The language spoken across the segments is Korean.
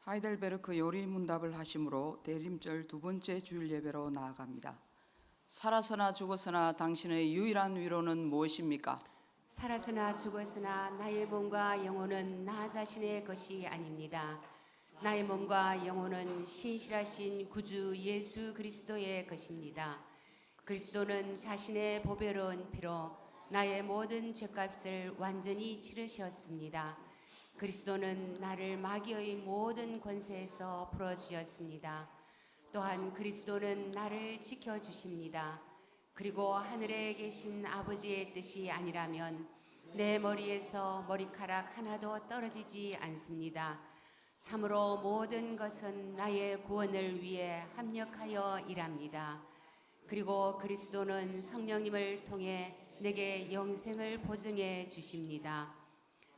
하이델베르크 요리 문답을 하심으로 대림절 두 번째 주일 예배로 나아갑니다. 살아서나 죽었으나 당신의 유일한 위로는 무엇입니까? 살아서나 죽었으나 나의 몸과 영혼은 나 자신의 것이 아닙니다. 나의 몸과 영혼은 신실하신 구주 예수 그리스도의 것입니다. 그리스도는 자신의 보배로운 피로 나의 모든 죄값을 완전히 치르셨습니다. 그리스도는 나를 마귀의 모든 권세에서 풀어주셨습니다. 또한 그리스도는 나를 지켜주십니다. 그리고 하늘에 계신 아버지의 뜻이 아니라면 내 머리에서 머리카락 하나도 떨어지지 않습니다. 참으로 모든 것은 나의 구원을 위해 합력하여 일합니다. 그리고 그리스도는 성령님을 통해 내게 영생을 보증해 주십니다.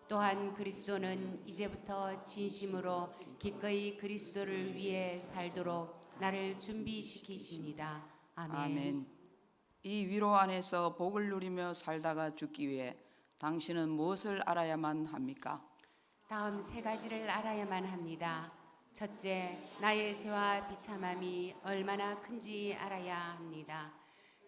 또한 그리스도는 이제부터 진심으로 기꺼이 그리스도를 위해 살도록 나를 준비시키십니다. 아멘. 이 위로 안에서 복을 누리며 살다가 죽기 위해 당신은 무엇을 알아야만 합니까? 다음 세 가지를 알아야만 합니다. 첫째, 나의 죄와 비참함이 얼마나 큰지 알아야 합니다.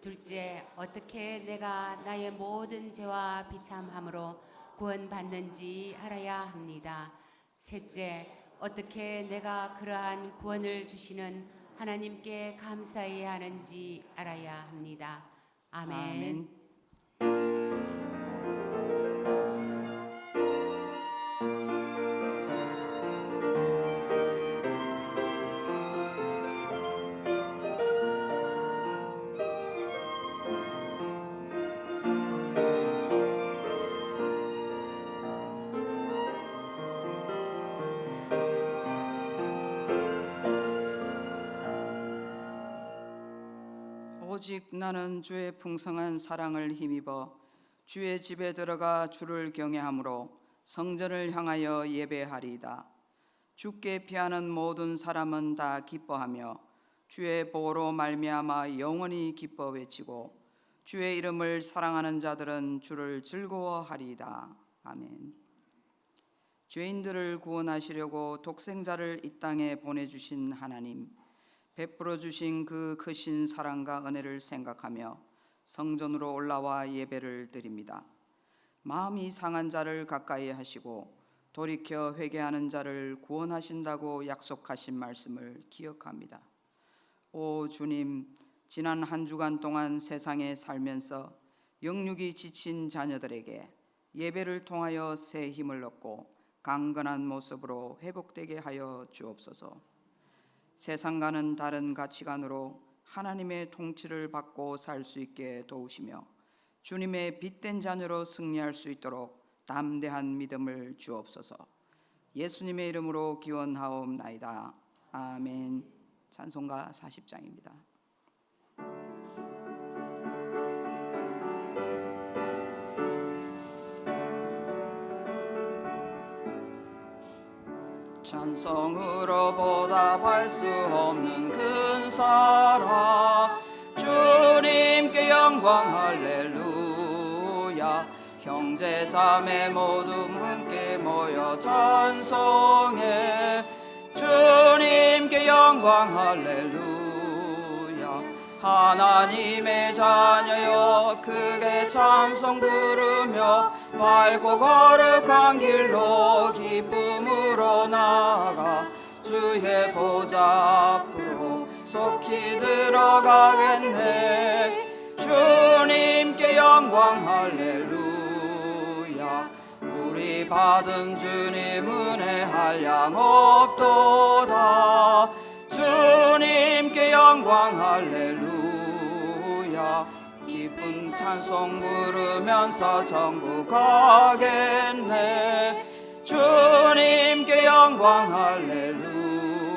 둘째, 어떻게 내가 나의 모든 죄와 비참함으로 구원받는지 알아야 합니다. 셋째, 어떻게 내가 그러한 구원을 주시는 하나님께 감사해야 하는지 알아야 합니다. 아멘. 오직 나는 주의 풍성한 사랑을 힘입어 주의 집에 들어가 주를 경외함으로 성전을 향하여 예배하리이다. 주께 피하는 모든 사람은 다 기뻐하며 주의 보호로 말미암아 영원히 기뻐 외치고 주의 이름을 사랑하는 자들은 주를 즐거워하리이다. 아멘. 죄인들을 구원하시려고 독생자를 이 땅에 보내주신 하나님, 베풀어 주신 그 크신 사랑과 은혜를 생각하며 성전으로 올라와 예배를 드립니다. 마음이 상한 자를 가까이 하시고 돌이켜 회개하는 자를 구원하신다고 약속하신 말씀을 기억합니다. 오 주님, 지난 한 주간 동안 세상에 살면서 영육이 지친 자녀들에게 예배를 통하여 새 힘을 얻고 강건한 모습으로 회복되게 하여 주옵소서. 세상과는 다른 가치관으로 하나님의 통치를 받고 살 수 있게 도우시며 주님의 빛된 자녀로 승리할 수 있도록 담대한 믿음을 주옵소서. 예수님의 이름으로 기원하옵나이다. 아멘. 찬송가 40장입니다. 찬송으로 보답할 수 없는 큰 사랑, 주님께 영광 할렐루야. 형제 자매 모두 함께 모여 찬송해. 주님께 영광 할렐루야. 하나님의 자녀여 크게 찬송 부르며 맑고 거룩한 길로 기쁨으로 나아가 주의 보좌 앞으로 속히 들어가겠네. 주님께 영광 할렐루야. 우리 받은 주님 은혜 한량 없도다. 주님께 영광 할렐루야. 기쁜 찬송 부르면서 천국 가겠네. 주님께 영광 할렐루야.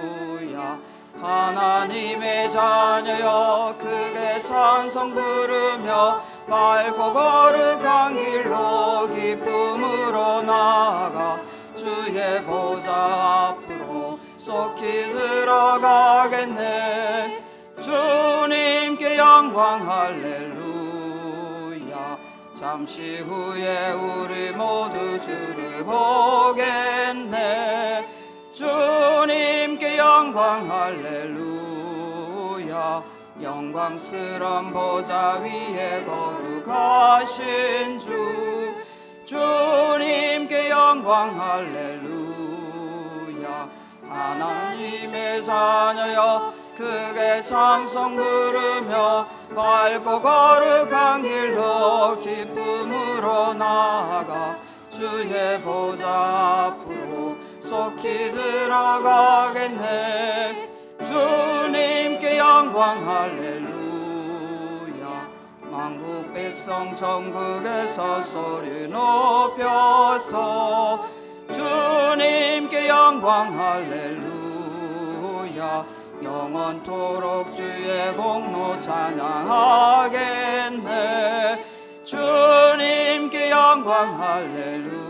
하나님의 자녀여 크게 찬송 부르며 맑고 거룩한 길로 기쁨으로 나아가 주의 보좌 앞으로 속히 들어가겠네. 주님께 영광 할렐루야. 잠시 후에 우리 모두 주를 보겠네. 주님 영광 할렐루야. 영광스런 보좌 위에 거룩하신 주, 주님께 영광 할렐루야. 하나님의 자녀여 크게 찬송 부르며 밝고 거룩한 길로 기쁨으로 나아가 주의 보좌 앞으로 속히 들어가겠네. 주님께 영광 할렐루야. 만국 백성 전국에서 소리 높여서 주님께 영광 할렐루야. 영원토록 주의 공로 찬양하겠네. 주님께 영광 할렐루야.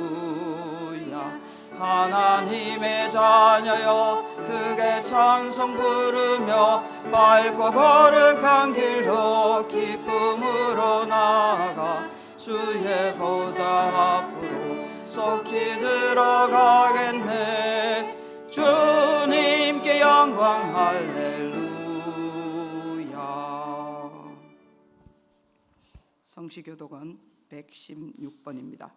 하나님의 자녀여 크게 찬송 부르며 밝고 거룩한 길로 기쁨으로 나아가 주의 보좌 앞으로 속히 들어가겠네. 주님께 영광 할렐루야. 성시교독은 116번입니다.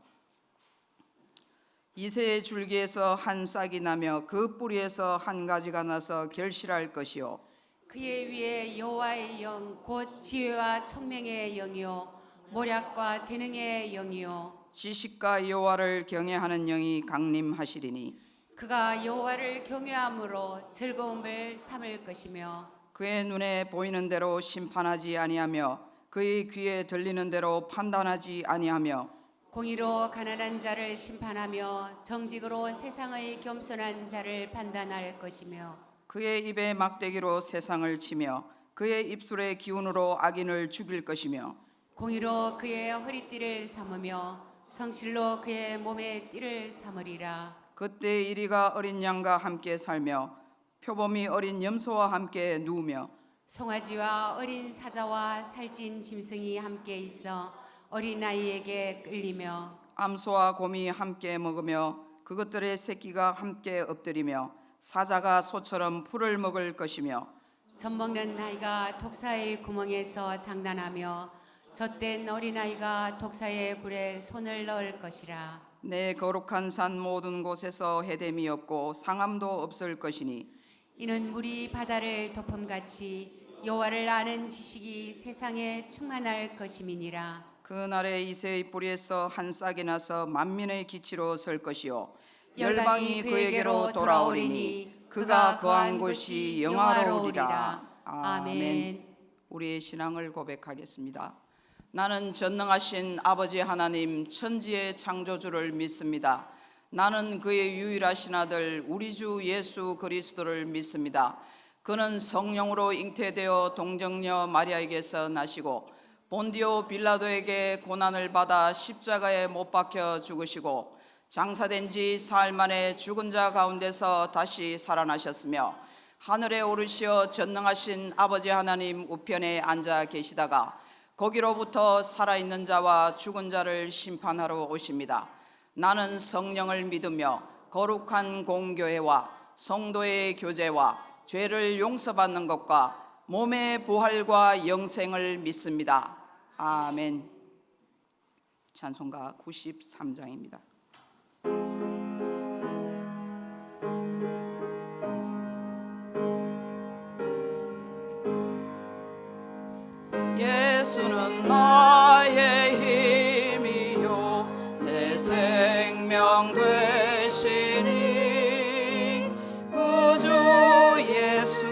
이새의 줄기에서 한 싹이 나며 그 뿌리에서 한 가지가 나서 결실할 것이요 그의 위에 여호와의 영 곧 지혜와 총명의 영이요 모략과 재능의 영이요 지식과 여호와를 경외하는 영이 강림하시리니 그가 여호와를 경외함으로 즐거움을 삼을 것이며 그의 눈에 보이는 대로 심판하지 아니하며 그의 귀에 들리는 대로 판단하지 아니하며 공의로 가난한 자를 심판하며 정직으로 세상의 겸손한 자를 판단할 것이며 그의 입에 막대기로 세상을 치며 그의 입술의 기운으로 악인을 죽일 것이며 공의로 그의 허리띠를 삼으며 성실로 그의 몸에 띠를 삼으리라. 그때 이리가 어린 양과 함께 살며 표범이 어린 염소와 함께 누우며 송아지와 어린 사자와 살찐 짐승이 함께 있어 어린아이에게 끌리며 암소와 곰이 함께 먹으며 그것들의 새끼가 함께 엎드리며 사자가 소처럼 풀을 먹을 것이며 젖먹는 아이가 독사의 구멍에서 장난하며 젖된 어린아이가 독사의 굴에 손을 넣을 것이라. 내 거룩한 산 모든 곳에서 해됨이 없고 상함도 없을 것이니 이는 물이 바다를 덮음같이 여호와를 아는 지식이 세상에 충만할 것임이니라. 그날에 이새의 뿌리에서 한 싹이 나서 만민의 기치로 설 것이요 열방이 그에게로 돌아오리니 그가 거한 곳이 영화로우리라. 아멘. 우리의 신앙을 고백하겠습니다. 나는 전능하신 아버지 하나님 천지의 창조주를 믿습니다. 나는 그의 유일하신 아들 우리 주 예수 그리스도를 믿습니다. 그는 성령으로 잉태되어 동정녀 마리아에게서 나시고 본디오 빌라도에게 고난을 받아 십자가에 못 박혀 죽으시고 장사된 지 사흘 만에 죽은 자 가운데서 다시 살아나셨으며 하늘에 오르시어 전능하신 아버지 하나님 우편에 앉아 계시다가 거기로부터 살아있는 자와 죽은 자를 심판하러 오십니다. 나는 성령을 믿으며 거룩한 공교회와 성도의 교제와 죄를 용서받는 것과 몸의 부활과 영생을 믿습니다. 아멘. 찬송가 93장입니다. 예수는 나의 힘이요 내 생명 되시니 구주 예수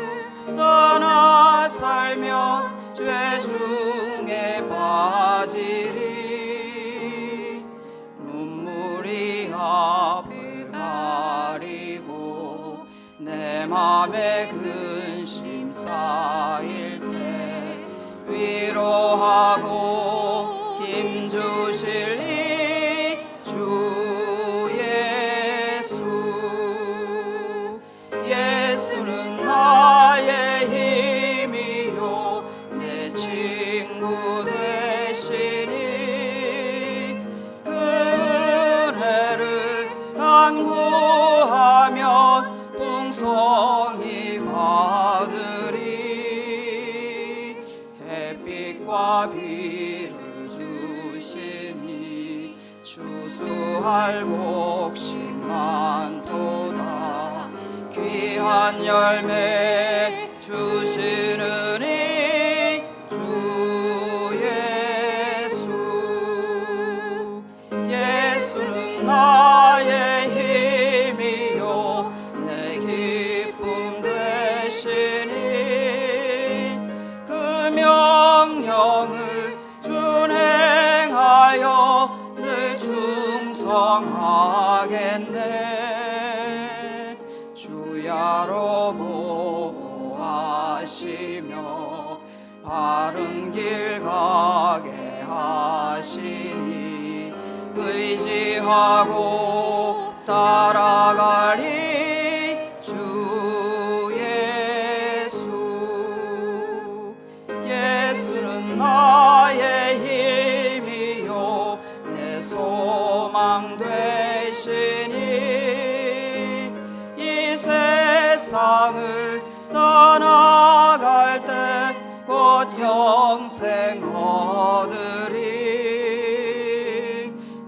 떠나 살면 죄 중에 빠지리 눈물이 앞을 가리고 내 맘에 근심 쌓일 때 위로하고 힘 주실 주 예수 예수는 나의 힘이요 내 친구 되시니 그 은혜를 간구하면 풍성히 추수할 곡식 많도다. 귀한 열매 주시는 이 주 예수. 예수는 나의 힘이요 내 기쁨 되시니 그 명령을 준행하여 늘 충성하겠네. 주야로 보호하시며 바른 길 가게 하시니 의지하고 따라가리 주 예수. 예수는 나의 힘이요 내 소망 되시니 이 세상을 떠나갈 때 곧 영생 얻으리.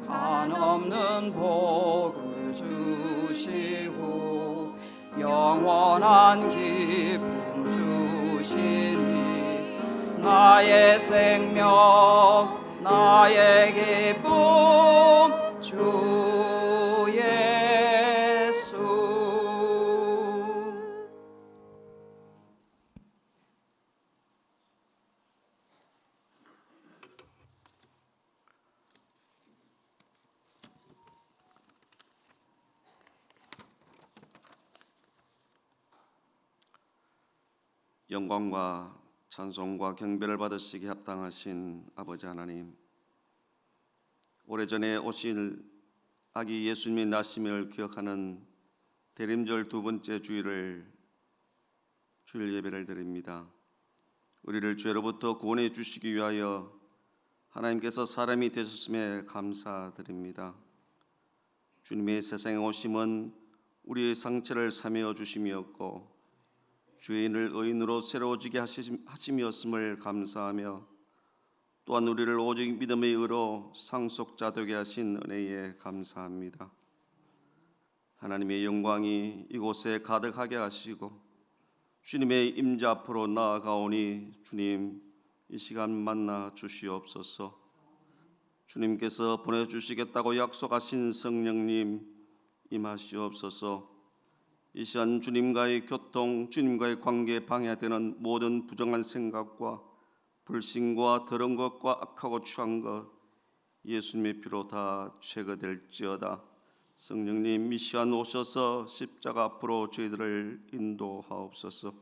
한없는 복을 주시고 영원한 기쁨 주시니 나의 생명 나의 기쁨 주 예수. 영광과 찬송과 경배를 받으시기에 합당하신 아버지 하나님, 오래전에 오실 아기 예수님의 나심을 기억하는 대림절 두 번째 주일 예배를 드립니다. 우리를 죄로부터 구원해 주시기 위하여 하나님께서 사람이 되셨음에 감사드립니다. 주님의 세상에 오심은 우리의 상처를 사매어 주심이었고 죄인을 의인으로 새로워지게 하심이었음을 감사하며 또한 우리를 오직 믿음의 의로 상속자 되게 하신 은혜에 감사합니다. 하나님의 영광이 이곳에 가득하게 하시고 주님의 임재 앞으로 나아가오니 주님 이 시간 만나 주시옵소서. 주님께서 보내주시겠다고 약속하신 성령님 임하시옵소서. 이 시간 주님과의 교통, 주님과의 관계에 방해되는 모든 부정한 생각과 불신과 더러운 것과 악하고 추한 것 예수님의 피로 다 제거될지어다. 성령님 이 시간 오셔서 십자가 앞으로 저희들을 인도하옵소서.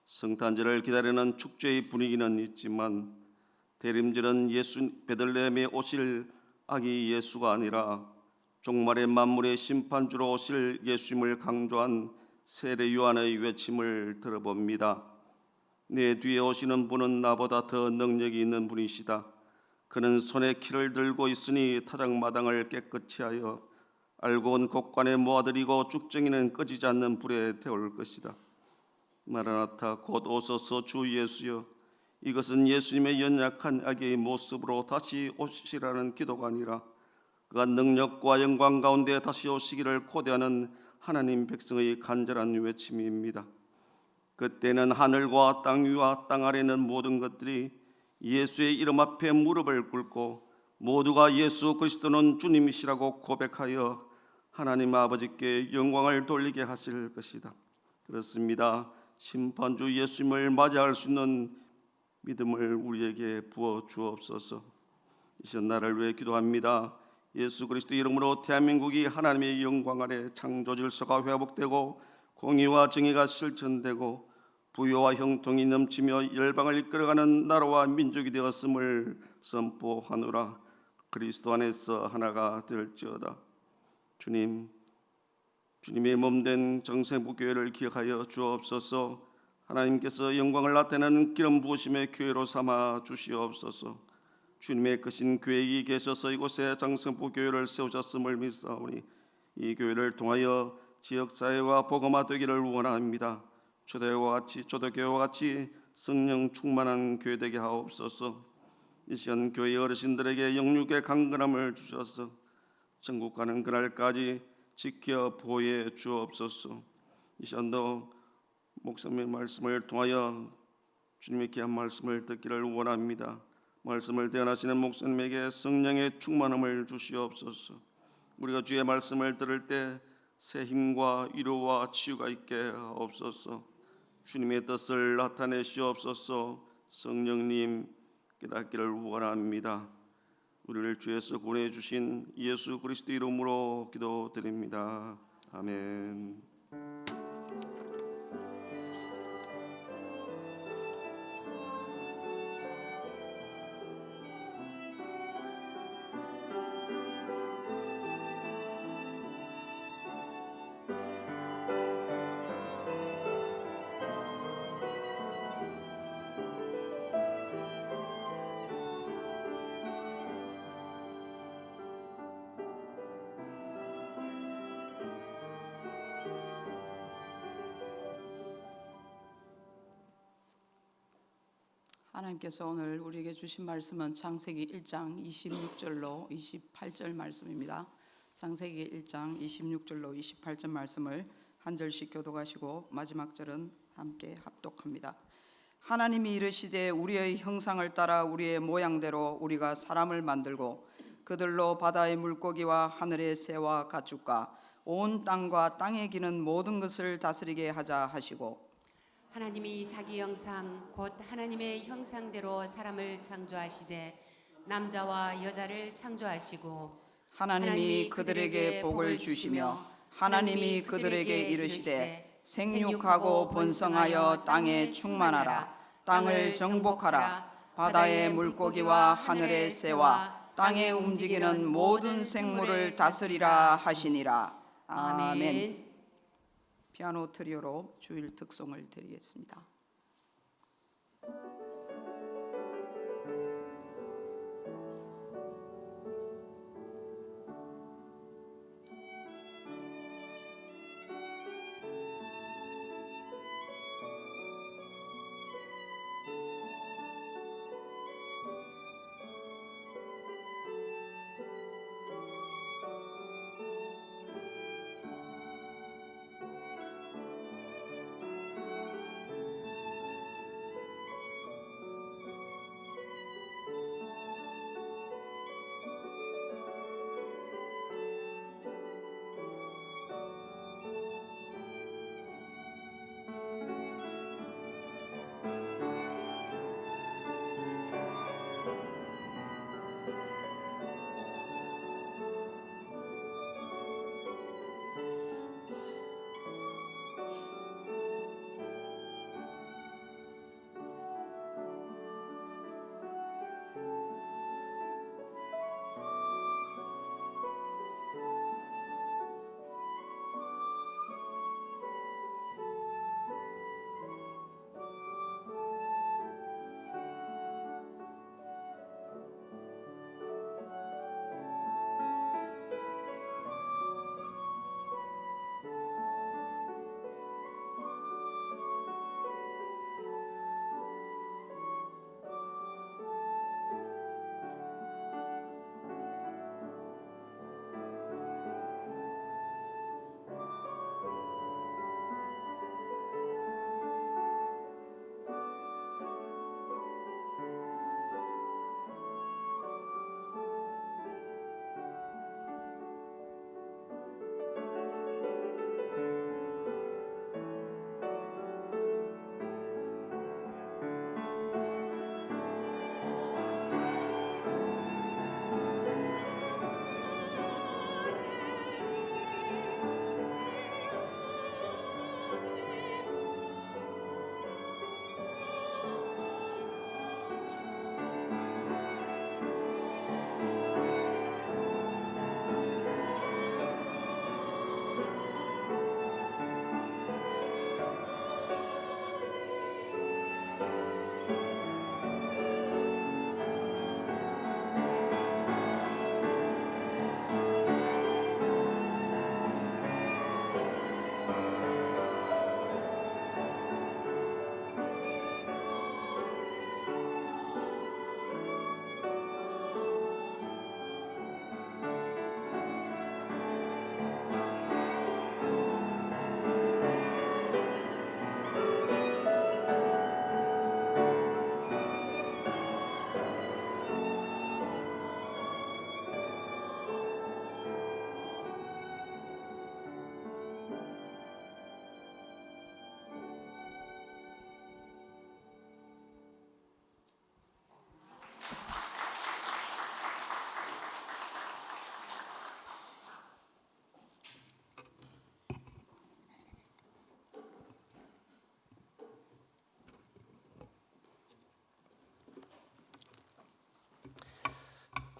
성탄절을 기다리는 축제의 분위기는 있지만 대림절은 베들레헴에 오실 아기 예수가 아니라 종말의 만물의 심판주로 오실 예수님을 강조한 세례 요한의 외침을 들어봅니다. 내 뒤에 오시는 분은 나보다 더 능력이 있는 분이시다. 그는 손에 키를 들고 있으니 타작마당을 깨끗이 하여 알고온 곡간에 모아들이고 쭉정이는 꺼지지 않는 불에 태울 것이다. 마라나타 곧 오소서 주 예수여. 이것은 예수님의 연약한 아기의 모습으로 다시 오시라는 기도가 아니라 그가 능력과 영광 가운데 다시 오시기를 고대하는 하나님 백성의 간절한 외침입니다. 그때는 하늘과 땅 위와 땅 아래 있는 모든 것들이 예수의 이름 앞에 무릎을 꿇고 모두가 예수 그리스도는 주님이시라고 고백하여 하나님 아버지께 영광을 돌리게 하실 것이다. 그렇습니다. 심판주 예수님을 맞이할 수 있는 믿음을 우리에게 부어 주옵소서. 이 시간 나를 위해 기도합니다. 예수 그리스도 이름으로 대한민국이 하나님의 영광 아래 창조 질서가 회복되고 공의와 정의가 실천되고 부요와 형통이 넘치며 열방을 이끌어가는 나라와 민족이 되었음을 선포하노라. 그리스도 안에서 하나가 될지어다. 주님의 몸된 정세부교회를 기억하여 주옵소서. 하나님께서 영광을 나타내는 기름 부으심의 교회로 삼아 주시옵소서. 주님의 크신 계획이 계셔서 이곳에 정성부교회를 세우셨음을 믿사오니 이 교회를 통하여 지역사회와 복음화되기를 원합니다. 초대교회와 같이 성령 충만한 교회 되게 하옵소서. 이 시간 교회 어르신들에게 영육의 강건함을 주셔서 천국 가는 그날까지 지켜 보호해 주옵소서. 이 시간도 목사님의 말씀을 통하여 주님의 귀한 말씀을 듣기를 원합니다. 말씀을 대언하시는 목사님에게 성령의 충만함을 주시옵소서. 우리가 주의 말씀을 들을 때 새 힘과 위로와 치유가 있게 하옵소서. 주님의 뜻을 나타내시옵소서. 성령님 깨닫기를 원합니다. 우리를 주에서 구원해 주신 예수 그리스도 이름으로 기도드립니다. 아멘. 하나님께서 오늘 우리에게 주신 말씀은 창세기 1장 26절로 28절 말씀입니다. 창세기 1장 26절로 28절 말씀을 한 절씩 교독하시고 마지막 절은 함께 합독합니다. 하나님이 이르시되 우리의 형상을 따라 우리의 모양대로 우리가 사람을 만들고 그들로 바다의 물고기와 하늘의 새와 가축과 온 땅과 땅에 기는 모든 것을 다스리게 하자 하시고 하나님이 자기 형상 곧 하나님의 형상대로 사람을 창조하시되 남자와 여자를 창조하시고 하나님이 그들에게 복을 주시며 하나님이 그들에게 이르시되 생육하고 번성하여 땅에 충만하라 땅을 정복하라 바다의 물고기와 하늘의 새와 땅에 움직이는 모든 생물을 다스리라 하시니라. 아멘. 피아노 트리오로 주일 특송을 드리겠습니다.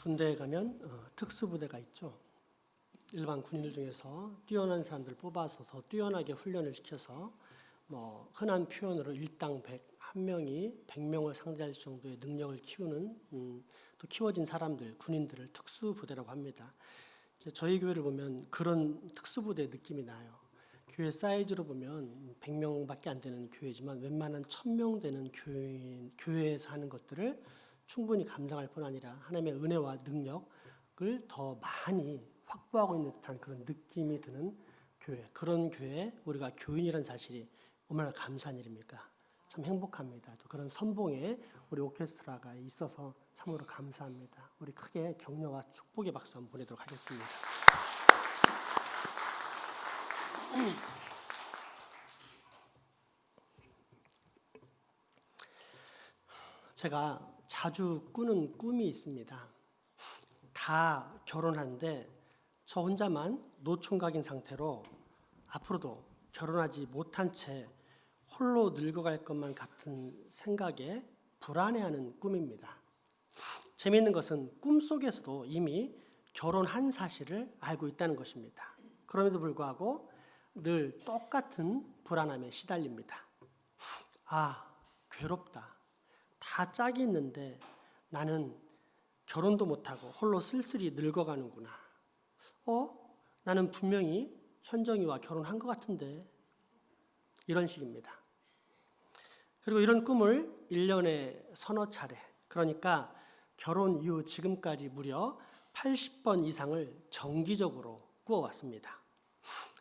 군대에 가면 특수부대가 있죠. 일반 군인들 중에서 뛰어난 사람들 뽑아서 더 뛰어나게 훈련을 시켜서 뭐 흔한 표현으로 일당 100, 한 명이 100명을 상대할 정도의 능력을 키우는 또 키워진 사람들, 군인들을 특수부대라고 합니다. 이제 저희 교회를 보면 그런 특수부대 느낌이 나요. 교회 사이즈로 보면 100명밖에 안 되는 교회지만 웬만한 1000명 되는 교회에서 하는 것들을 충분히 감당할 뿐 아니라 하나님의 은혜와 능력을 더 많이 확보하고 있는 듯한 그런 느낌이 드는 교회. 그런 교회에 우리가 교인이라는 사실이 얼마나 감사한 일입니까? 참 행복합니다. 또 그런 선봉에 우리 오케스트라가 있어서 참으로 감사합니다. 우리 크게 격려와 축복의 박수 한번 보내도록 하겠습니다. 제가 자주 꾸는 꿈이 있습니다. 다 결혼한데 저 혼자만 노총각인 상태로 앞으로도 결혼하지 못한 채 홀로 늙어갈 것만 같은 생각에 불안해하는 꿈입니다. 재미있는 것은 꿈속에서도 이미 결혼한 사실을 알고 있다는 것입니다. 그럼에도 불구하고 늘 똑같은 불안함에 시달립니다. 아, 괴롭다. 다 짝이 있는데 나는 결혼도 못하고 홀로 쓸쓸히 늙어가는구나. 나는 분명히 현정이와 결혼한 것 같은데. 이런 식입니다. 그리고 이런 꿈을 1년에 서너 차례, 그러니까 결혼 이후 지금까지 무려 80번 이상을 정기적으로 꾸어왔습니다.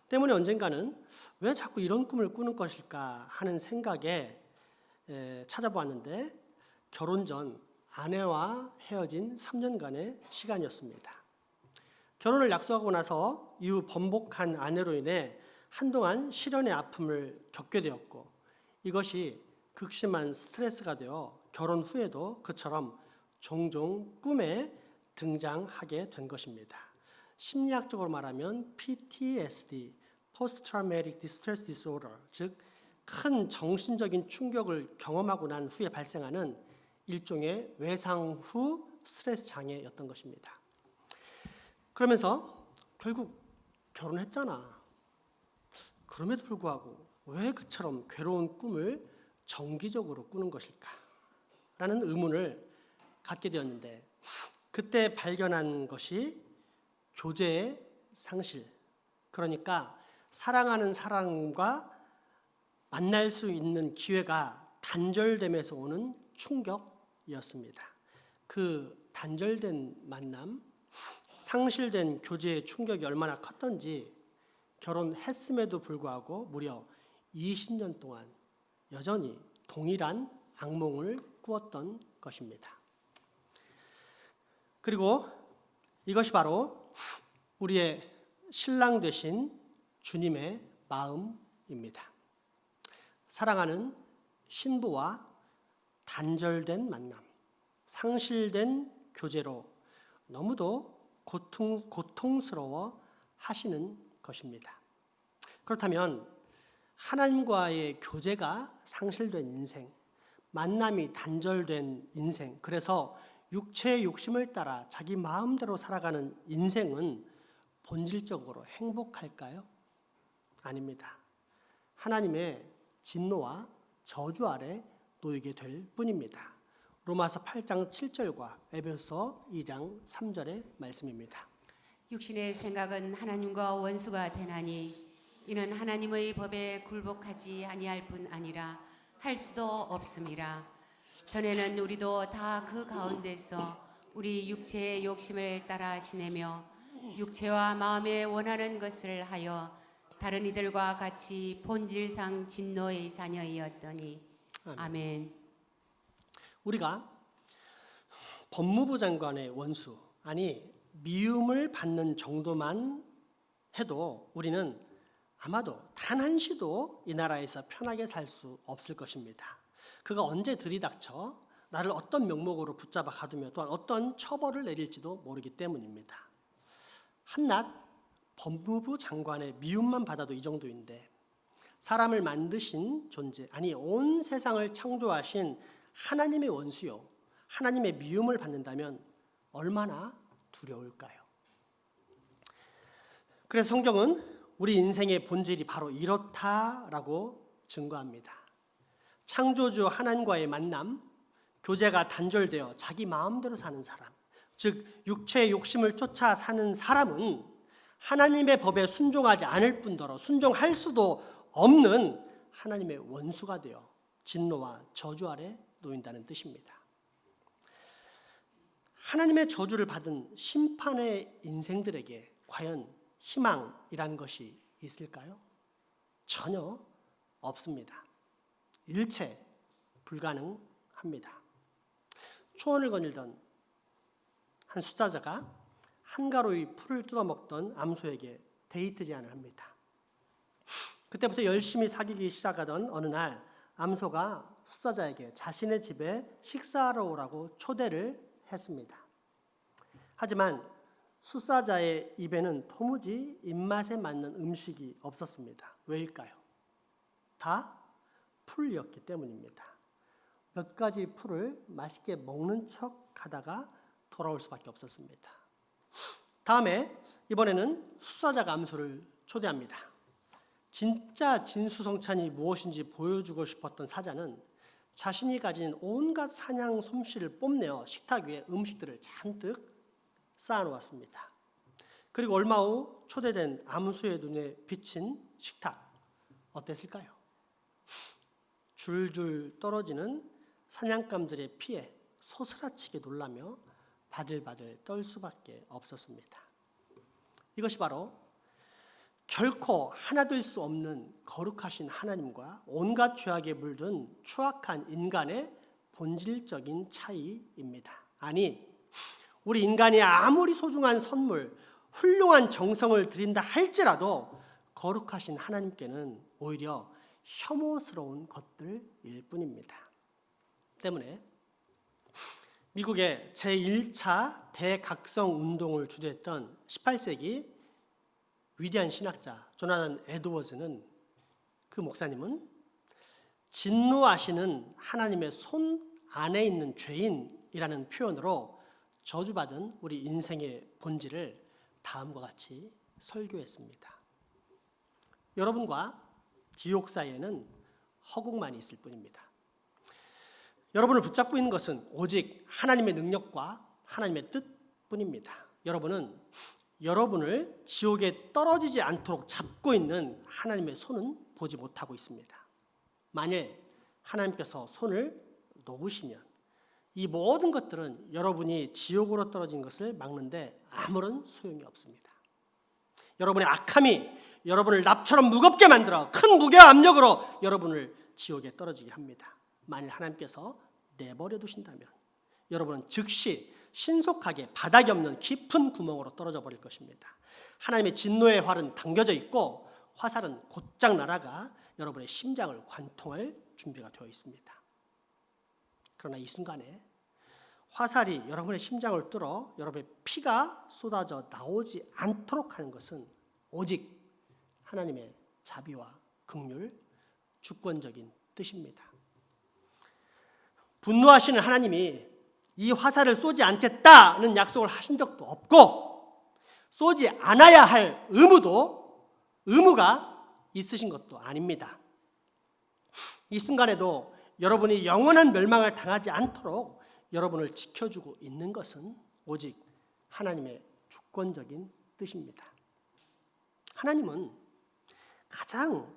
때문에 언젠가는 왜 자꾸 이런 꿈을 꾸는 것일까 하는 생각에 찾아보았는데 결혼 전 아내와 헤어진 3년간의 시간이었습니다. 결혼을 약속하고 나서 이후 번복한 아내로 인해 한동안 실연의 아픔을 겪게 되었고 이것이 극심한 스트레스가 되어 결혼 후에도 그처럼 종종 꿈에 등장하게 된 것입니다. 심리학적으로 말하면 PTSD, Post Traumatic Stress Disorder, 즉 큰 정신적인 충격을 경험하고 난 후에 발생하는 일종의 외상 후 스트레스 장애였던 것입니다. 그러면서 결국 결혼했잖아. 그럼에도 불구하고 왜 그처럼 괴로운 꿈을 정기적으로 꾸는 것일까? 라는 의문을 갖게 되었는데 그때 발견한 것이 교제의 상실, 그러니까 사랑하는 사람과 만날 수 있는 기회가 단절됨에서 오는 충격이었습니다. 그 단절된 만남, 상실된 교제의 충격이 얼마나 컸던지 결혼했음에도 불구하고 무려 20년 동안 여전히 동일한 악몽을 꾸었던 것입니다. 그리고 이것이 바로 우리의 신랑 되신 주님의 마음입니다. 사랑하는 신부와 단절된 만남, 상실된 교제로 너무도 고통스러워 하시는 것입니다. 그렇다면 하나님과의 교제가 상실된 인생, 만남이 단절된 인생, 그래서 육체의 욕심을 따라 자기 마음대로 살아가는 인생은 본질적으로 행복할까요? 아닙니다. 하나님의 진노와 저주 아래 놓이게 될 뿐입니다. 로마서 8장 7절과 에베소 2장 3절의 말씀입니다. 육신의 생각은 하나님과 원수가 되나니 이는 하나님의 법에 굴복하지 아니할 뿐 아니라 할 수도 없음이라. 전에는 우리도 다 그 가운데서 우리 육체의 욕심을 따라 지내며 육체와 마음에 원하는 것을 하여 다른 이들과 같이 본질상 진노의 자녀이었더니. 아멘. 우리가 법무부 장관의 원수, 아니 미움을 받는 정도만 해도 우리는 아마도 단 한시도 이 나라에서 편하게 살 수 없을 것입니다. 그가 언제 들이닥쳐 나를 어떤 명목으로 붙잡아 가두며 또한 어떤 처벌을 내릴지도 모르기 때문입니다. 한낱 법무부 장관의 미움만 받아도 이 정도인데 사람을 만드신 존재, 아니 온 세상을 창조하신 하나님의 원수요, 하나님의 미움을 받는다면 얼마나 두려울까요? 그래서 성경은 우리 인생의 본질이 바로 이렇다라고 증거합니다. 창조주 하나님과의 만남, 교제가 단절되어 자기 마음대로 사는 사람, 즉 육체의 욕심을 쫓아 사는 사람은 하나님의 법에 순종하지 않을 뿐더러 순종할 수도 없는 하나님의 원수가 되어 진노와 저주 아래 놓인다는 뜻입니다. 하나님의 저주를 받은 심판의 인생들에게 과연 희망이란 것이 있을까요? 전혀 없습니다. 일체 불가능합니다. 초원을 거닐던 한 숫사자가 한가로이 풀을 뜯어먹던 암소에게 데이트 제안을 합니다. 그때부터 열심히 사귀기 시작하던 어느 날 암소가 숫사자에게 자신의 집에 식사하러 오라고 초대를 했습니다. 하지만 숫사자의 입에는 도무지 입맛에 맞는 음식이 없었습니다. 왜일까요? 다 풀이었기 때문입니다. 몇 가지 풀을 맛있게 먹는 척 하다가 돌아올 수밖에 없었습니다. 다음에 이번에는 숫사자가 암소를 초대합니다. 진짜 진수성찬이 무엇인지 보여주고 싶었던 사자는 자신이 가진 온갖 사냥 솜씨를 뽐내어 식탁 위에 음식들을 잔뜩 쌓아놓았습니다. 그리고 얼마 후 초대된 암소의 눈에 비친 식탁 어땠을까요? 줄줄 떨어지는 사냥감들의 피에 소스라치게 놀라며 바들바들 떨 수밖에 없었습니다. 이것이 바로 결코 하나 될 수 없는 거룩하신 하나님과 온갖 죄악에 물든 추악한 인간의 본질적인 차이입니다. 아니, 우리 인간이 아무리 소중한 선물, 훌륭한 정성을 드린다 할지라도 거룩하신 하나님께는 오히려 혐오스러운 것들일 뿐입니다. 때문에 미국의 제1차 대각성 운동을 주도했던 18세기 위대한 신학자 조나단 에드워즈는, 그 목사님은 진노하시는 하나님의 손 안에 있는 죄인이라는 표현으로 저주받은 우리 인생의 본질을 다음과 같이 설교했습니다. 여러분과 지옥 사이에는 허공만 있을 뿐입니다. 여러분을 붙잡고 있는 것은 오직 하나님의 능력과 하나님의 뜻뿐입니다. 여러분은 여러분을 지옥에 떨어지지 않도록 잡고 있는 하나님의 손은 보지 못하고 있습니다. 만일 하나님께서 손을 놓으시면 이 모든 것들은 여러분이 지옥으로 떨어진 것을 막는데 아무런 소용이 없습니다. 여러분의 악함이 여러분을 납처럼 무겁게 만들어 큰 무게와 압력으로 여러분을 지옥에 떨어지게 합니다. 만일 하나님께서 내버려 두신다면 여러분은 즉시 신속하게 바닥이 없는 깊은 구멍으로 떨어져 버릴 것입니다. 하나님의 진노의 활은 당겨져 있고 화살은 곧장 날아가 여러분의 심장을 관통할 준비가 되어 있습니다. 그러나 이 순간에 화살이 여러분의 심장을 뚫어 여러분의 피가 쏟아져 나오지 않도록 하는 것은 오직 하나님의 자비와 긍휼, 주권적인 뜻입니다. 분노하시는 하나님이 이 화살을 쏘지 않겠다는 약속을 하신 적도 없고 쏘지 않아야 할 의무가 있으신 것도 아닙니다. 이 순간에도 여러분이 영원한 멸망을 당하지 않도록 여러분을 지켜주고 있는 것은 오직 하나님의 주권적인 뜻입니다. 하나님은 가장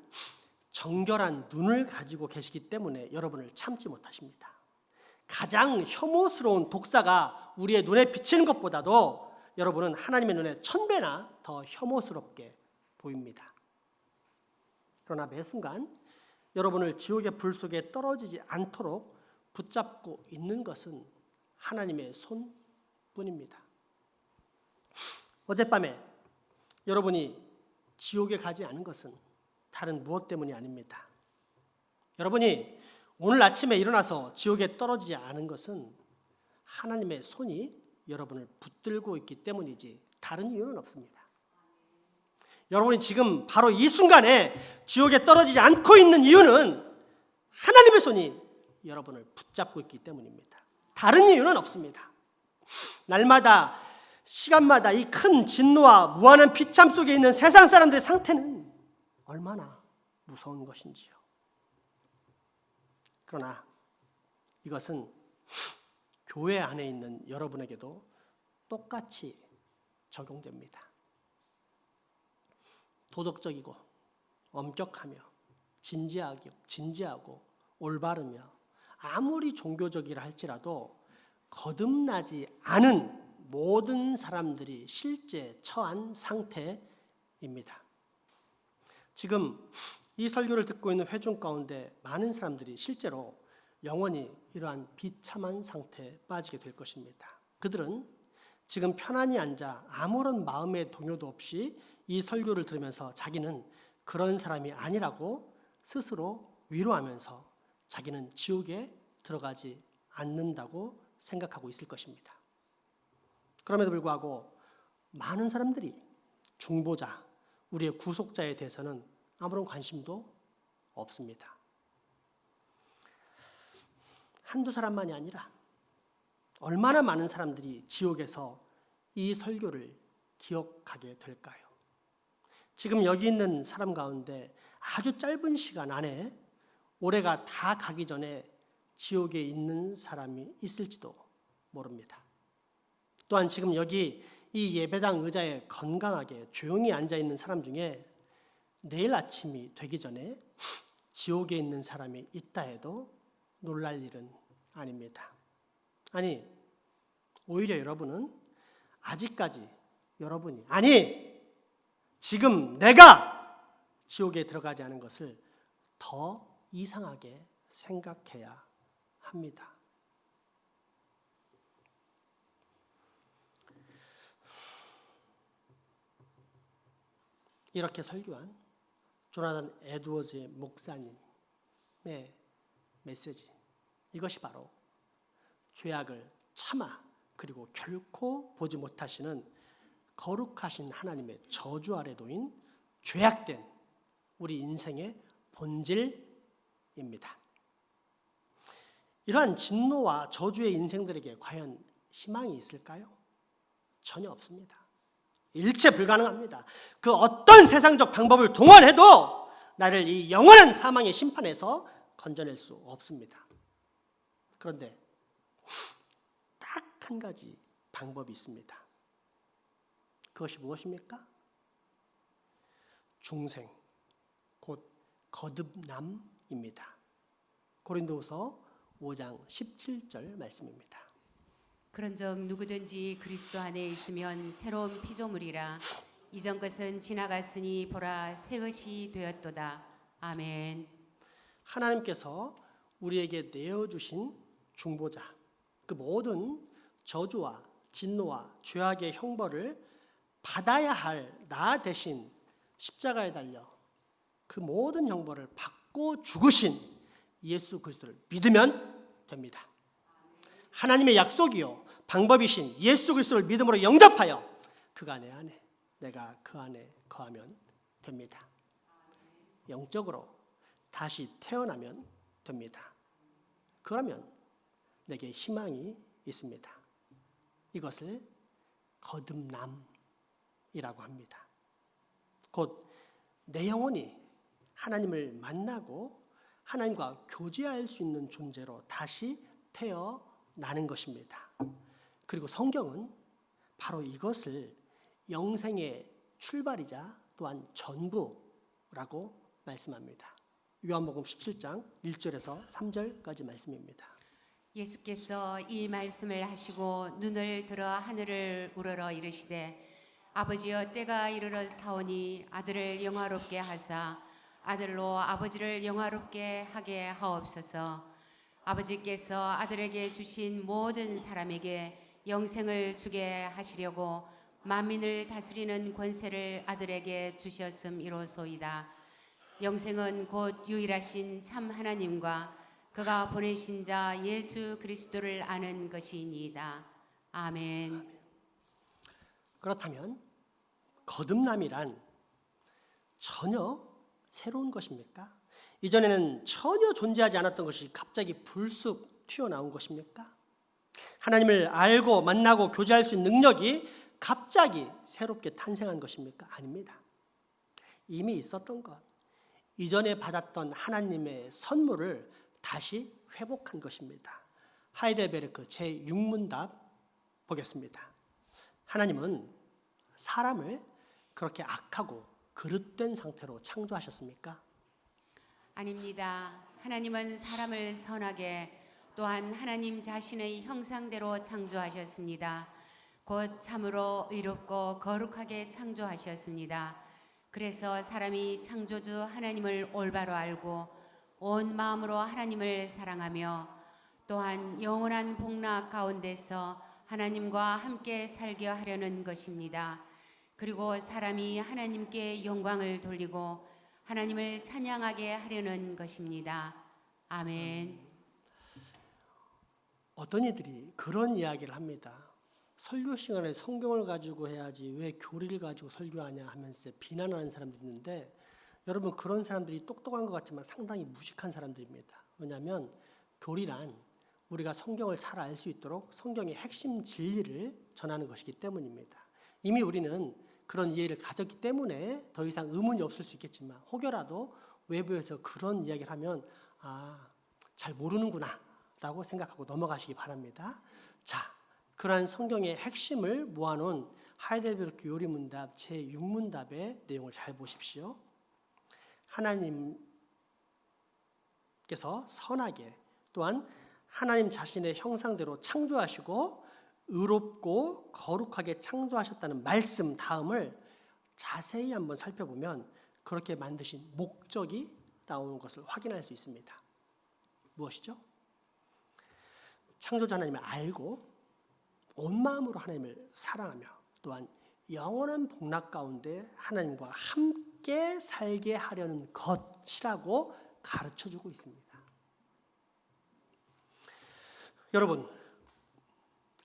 정결한 눈을 가지고 계시기 때문에 여러분을 참지 못하십니다. 가장 혐오스러운 독사가 우리의 눈에 비치는 것보다도 여러분은 하나님의 눈에 1000배나 더 혐오스럽게 보입니다. 그러나 매 순간 여러분을 지옥의 불 속에 떨어지지 않도록 붙잡고 있는 것은 하나님의 손뿐입니다. 어젯밤에 여러분이 지옥에 가지 않은 것은 다른 무엇 때문이 아닙니다. 여러분이 오늘 아침에 일어나서 지옥에 떨어지지 않은 것은 하나님의 손이 여러분을 붙들고 있기 때문이지 다른 이유는 없습니다. 여러분이 지금 바로 이 순간에 지옥에 떨어지지 않고 있는 이유는 하나님의 손이 여러분을 붙잡고 있기 때문입니다. 다른 이유는 없습니다. 날마다 시간마다 이 큰 진노와 무한한 비참 속에 있는 세상 사람들의 상태는 얼마나 무서운 것인지요. 그러나 이것은 교회 안에 있는 여러분에게도 똑같이 적용됩니다. 도덕적이고 엄격하며 진지하고 올바르며 아무리 종교적이라 할지라도 거듭나지 않은 모든 사람들이 실제 처한 상태입니다. 지금 이 설교를 듣고 있는 회중 가운데 많은 사람들이 실제로 영원히 이러한 비참한 상태에 빠지게 될 것입니다. 그들은 지금 편안히 앉아 아무런 마음의 동요도 없이 이 설교를 들으면서 자기는 그런 사람이 아니라고 스스로 위로하면서 자기는 지옥에 들어가지 않는다고 생각하고 있을 것입니다. 그럼에도 불구하고 많은 사람들이 중보자, 우리의 구속자에 대해서는 아무런 관심도 없습니다. 한두 사람만이 아니라 얼마나 많은 사람들이 지옥에서 이 설교를 기억하게 될까요? 지금 여기 있는 사람 가운데 아주 짧은 시간 안에 올해가 다 가기 전에 지옥에 있는 사람이 있을지도 모릅니다. 또한 지금 여기 이 예배당 의자에 건강하게 조용히 앉아 있는 사람 중에 내일 아침이 되기 전에 지옥에 있는 사람이 있다 해도 놀랄 일은 아닙니다. 아니, 오히려 여러분은 아직까지 지금 내가 지옥에 들어가지 않은 것을 더 이상하게 생각해야 합니다. 이렇게 설교한 조나단 에드워즈의 목사님의 메시지, 이것이 바로 죄악을 참아 그리고 결코 보지 못하시는 거룩하신 하나님의 저주 아래 놓인 죄악된 우리 인생의 본질입니다. 이러한 진노와 저주의 인생들에게 과연 희망이 있을까요? 전혀 없습니다. 일체 불가능합니다. 그 어떤 세상적 방법을 동원해도 나를 이 영원한 사망의 심판에서 건져낼 수 없습니다. 그런데 딱 한 가지 방법이 있습니다. 그것이 무엇입니까? 중생, 곧 거듭남입니다. 고린도후서 5장 17절 말씀입니다. 그런즉 누구든지 그리스도 안에 있으면 새로운 피조물이라 이전 것은 지나갔으니 보라 새 것이 되었도다. 아멘. 하나님께서 우리에게 내어주신 중보자, 그 모든 저주와 진노와 죄악의 형벌을 받아야 할 나 대신 십자가에 달려 그 모든 형벌을 받고 죽으신 예수 그리스도를 믿으면 됩니다. 하나님의 약속이요 방법이신 예수 그리스도를 믿음으로 영접하여 그가 내 안에, 내가 그 안에 거하면 됩니다. 영적으로 다시 태어나면 됩니다. 그러면 내게 희망이 있습니다. 이것을 거듭남이라고 합니다. 곧 내 영혼이 하나님을 만나고 하나님과 교제할 수 있는 존재로 다시 태어나는 것입니다. 그리고 성경은 바로 이것을 영생의 출발이자 또한 전부라고 말씀합니다. 요한복음 17장 1절에서 3절까지 말씀입니다. 예수께서 이 말씀을 하시고 눈을 들어 하늘을 우러러 이르시되 아버지여 때가 이르러 사오니 아들을 영화롭게 하사 아들로 아버지를 영화롭게 하게 하옵소서. 아버지께서 아들에게 주신 모든 사람에게 영생을 주게 하시려고 만민을 다스리는 권세를 아들에게 주셨음이로소이다. 영생은 곧 유일하신 참 하나님과 그가 보내신 자 예수 그리스도를 아는 것이니이다. 아멘. 그렇다면 거듭남이란 전혀 새로운 것입니까? 이전에는 전혀 존재하지 않았던 것이 갑자기 불쑥 튀어나온 것입니까? 하나님을 알고 만나고 교제할 수 있는 능력이 갑자기 새롭게 탄생한 것입니까? 아닙니다. 이미 있었던 것, 이전에 받았던 하나님의 선물을 다시 회복한 것입니다. 하이델베르크 제6문답 보겠습니다. 하나님은 사람을 그렇게 악하고 그릇된 상태로 창조하셨습니까? 아닙니다. 하나님은 사람을 선하게 또한 하나님 자신의 형상대로 창조하셨습니다. 곧 참으로 의롭고 거룩하게 창조하셨습니다. 그래서 사람이 창조주 하나님을 올바로 알고 온 마음으로 하나님을 사랑하며 또한 영원한 복락 가운데서 하나님과 함께 살게 하려는 것입니다. 그리고 사람이 하나님께 영광을 돌리고 하나님을 찬양하게 하려는 것입니다. 아멘. 어떤 이들이 그런 이야기를 합니다. 설교 시간에 성경을 가지고 해야지 왜 교리를 가지고 설교하냐 하면서 비난하는 사람들이 있는데, 여러분 그런 사람들이 똑똑한 것 같지만 상당히 무식한 사람들입니다. 왜냐하면 교리란 우리가 성경을 잘 알 수 있도록 성경의 핵심 진리를 전하는 것이기 때문입니다. 이미 우리는 그런 이해를 가졌기 때문에 더 이상 의문이 없을 수 있겠지만, 혹여라도 외부에서 그런 이야기를 하면 잘 모르는구나 라고 생각하고 넘어가시기 바랍니다. 자, 그러한 성경의 핵심을 모아놓은 하이델베르크 요리문답 제6문답의 내용을 잘 보십시오. 하나님께서 선하게 또한 하나님 자신의 형상대로 창조하시고 의롭고 거룩하게 창조하셨다는 말씀 다음을 자세히 한번 살펴보면 그렇게 만드신 목적이 나오는 것을 확인할 수 있습니다. 무엇이죠? 창조자 하나님을 알고 온 마음으로 하나님을 사랑하며 또한 영원한 복락 가운데 하나님과 함께 살게 하려는 것이라고 가르쳐주고 있습니다. 여러분,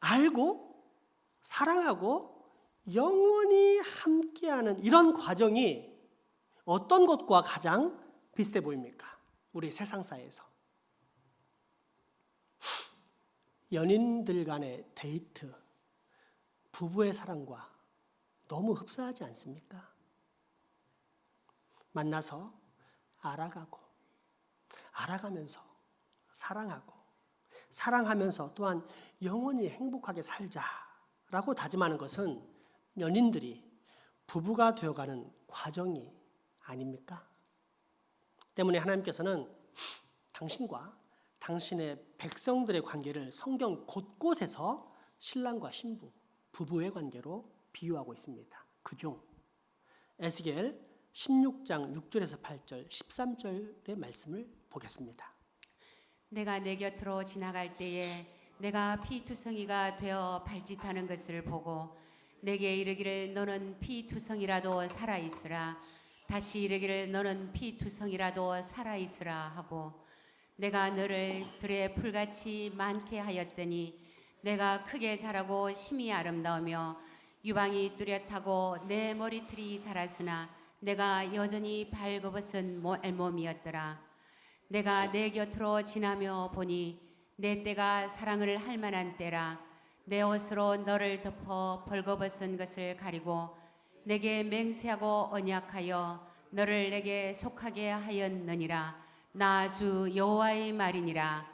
알고 사랑하고 영원히 함께하는 이런 과정이 어떤 것과 가장 비슷해 보입니까? 우리 세상사에서 연인들 간의 데이트, 부부의 사랑과 너무 흡사하지 않습니까? 만나서 알아가면서 사랑하고 사랑하면서 또한 영원히 행복하게 살자라고 다짐하는 것은 연인들이 부부가 되어가는 과정이 아닙니까? 때문에 하나님께서는 당신과 당신의 백성들의 관계를 성경 곳곳에서 신랑과 신부, 부부의 관계로 비유하고 있습니다. 그중 에스겔 16장 6절에서 8절, 13절의 말씀을 보겠습니다. 내가 내 곁으로 지나갈 때에 내가 피투성이가 되어 발짓하는 것을 보고 내게 이르기를 너는 피투성이라도 살아있으라. 다시 이르기를 너는 피투성이라도 살아있으라 하고 내가 너를 들의 풀같이 많게 하였더니 내가 크게 자라고 심히 아름다우며 유방이 뚜렷하고 내 머리털이 자랐으나 내가 여전히 발거벗은 알몸이었더라. 내가 내 곁으로 지나며 보니 내 때가 사랑을 할 만한 때라. 내 옷으로 너를 덮어 벌거벗은 것을 가리고 내게 맹세하고 언약하여 너를 내게 속하게 하였느니라. 나 주 여호와의 말이니라.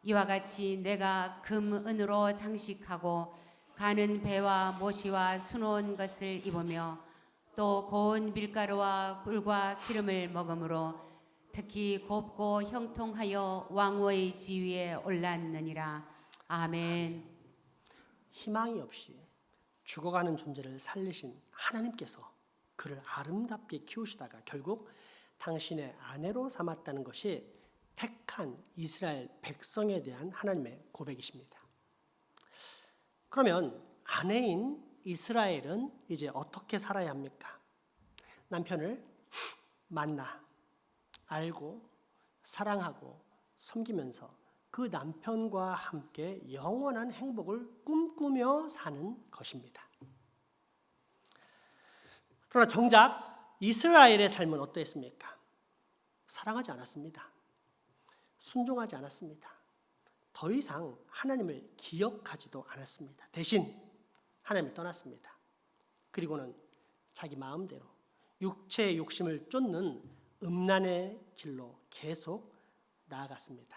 이와 같이 내가 금 은으로 장식하고 가는 배와 모시와 수놓은 것을 입으며 또 고운 밀가루와 꿀과 기름을 먹으므로 특히 곱고 형통하여 왕후의 지위에 올랐느니라. 아멘. 희망이 없이 죽어가는 존재를 살리신 하나님께서 그를 아름답게 키우시다가 결국 당신의 아내로 삼았다는 것이 택한 이스라엘 백성에 대한 하나님의 고백이십니다. 그러면 아내인 이스라엘은 이제 어떻게 살아야 합니까? 남편을 만나, 알고, 사랑하고, 섬기면서 그 남편과 함께 영원한 행복을 꿈꾸며 사는 것입니다. 그러나 정작 이스라엘의 삶은 어떠했습니까? 사랑하지 않았습니다. 순종하지 않았습니다. 더 이상 하나님을 기억하지도 않았습니다. 대신 하나님을 떠났습니다. 그리고는 자기 마음대로 육체의 욕심을 쫓는 음란의 길로 계속 나아갔습니다.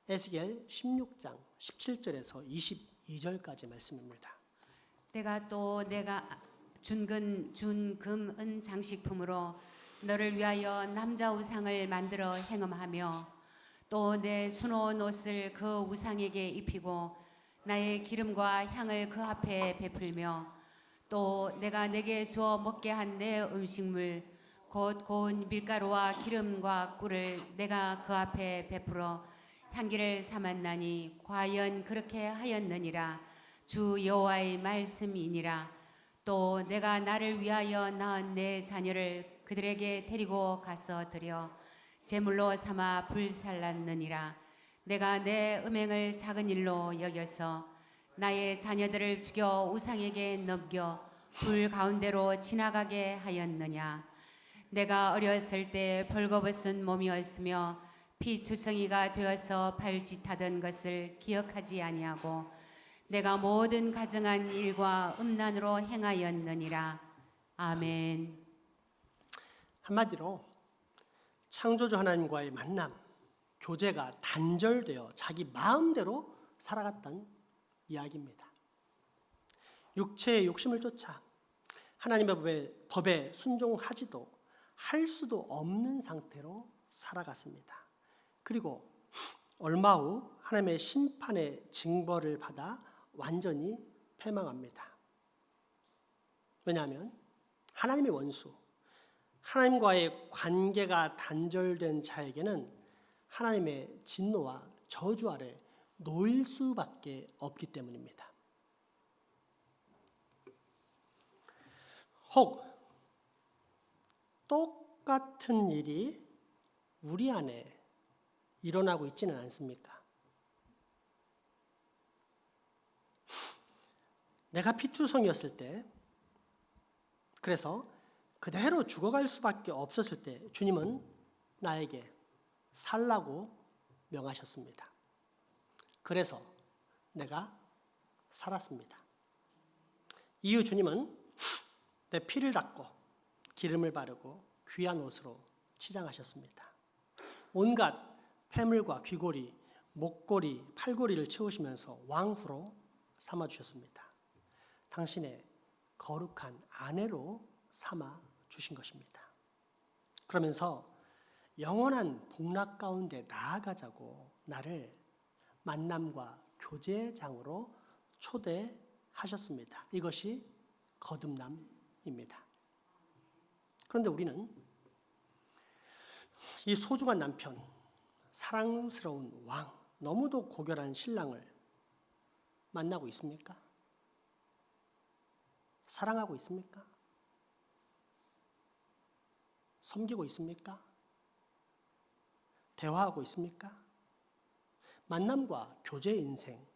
에스겔 16장 17절에서 22절까지 말씀입니다. 내가 또 내가 준 금은 장식품으로 너를 위하여 남자 우상을 만들어 행음하며 또 내 수놓은 옷을 그 우상에게 입히고 나의 기름과 향을 그 앞에 베풀며 또 내가 내게 주어 먹게 한 내 음식물 곧 고운 밀가루와 기름과 꿀을 내가 그 앞에 베풀어 향기를 삼았나니 과연 그렇게 하였느니라. 주 여호와의 말씀이니라. 또 내가 나를 위하여 낳은 내 자녀를 그들에게 데리고 가서 드려 제물로 삼아 불살랐느니라. 내가 내 음행을 작은 일로 여겨서 나의 자녀들을 죽여 우상에게 넘겨 불 가운데로 지나가게 하였느냐. 내가 어렸을 때 벌거벗은 몸이었으며 피투성이가 되어서 발짓하던 것을 기억하지 아니하고 내가 모든 가증한 일과 음란으로 행하였느니라. 아멘. 한마디로 창조주 하나님과의 만남, 교제가 단절되어 자기 마음대로 살아갔던 이야기입니다. 육체의 욕심을 쫓아 하나님의 법에 순종하지도 할 수도 없는 상태로 살아갔습니다. 그리고 얼마 후 하나님의 심판의 징벌을 받아 완전히 패망합니다. 왜냐하면 하나님의 원수, 하나님과의 관계가 단절된 자에게는 하나님의 진노와 저주 아래 놓일 수밖에 없기 때문입니다. 혹 똑같은 일이 우리 안에 일어나고 있지는 않습니까? 내가 피투성이었을 때, 그래서 그대로 죽어갈 수밖에 없었을 때 주님은 나에게 살라고 명하셨습니다. 그래서 내가 살았습니다. 이후 주님은 내 피를 닦고 기름을 바르고 귀한 옷으로 치장하셨습니다. 온갖 폐물과 귀고리, 목고리, 팔고리를 채우시면서 왕후로 삼아주셨습니다. 당신의 거룩한 아내로 삼아 주신 것입니다. 그러면서 영원한 복락 가운데 나아가자고 나를 만남과 교제장으로 초대하셨습니다. 이것이 거듭남입니다. 그런데 우리는 이 소중한 남편, 사랑스러운 왕, 너무도 고결한 신랑을 만나고 있습니까? 사랑하고 있습니까? 섬기고 있습니까? 대화하고 있습니까? 만남과 교제 인생,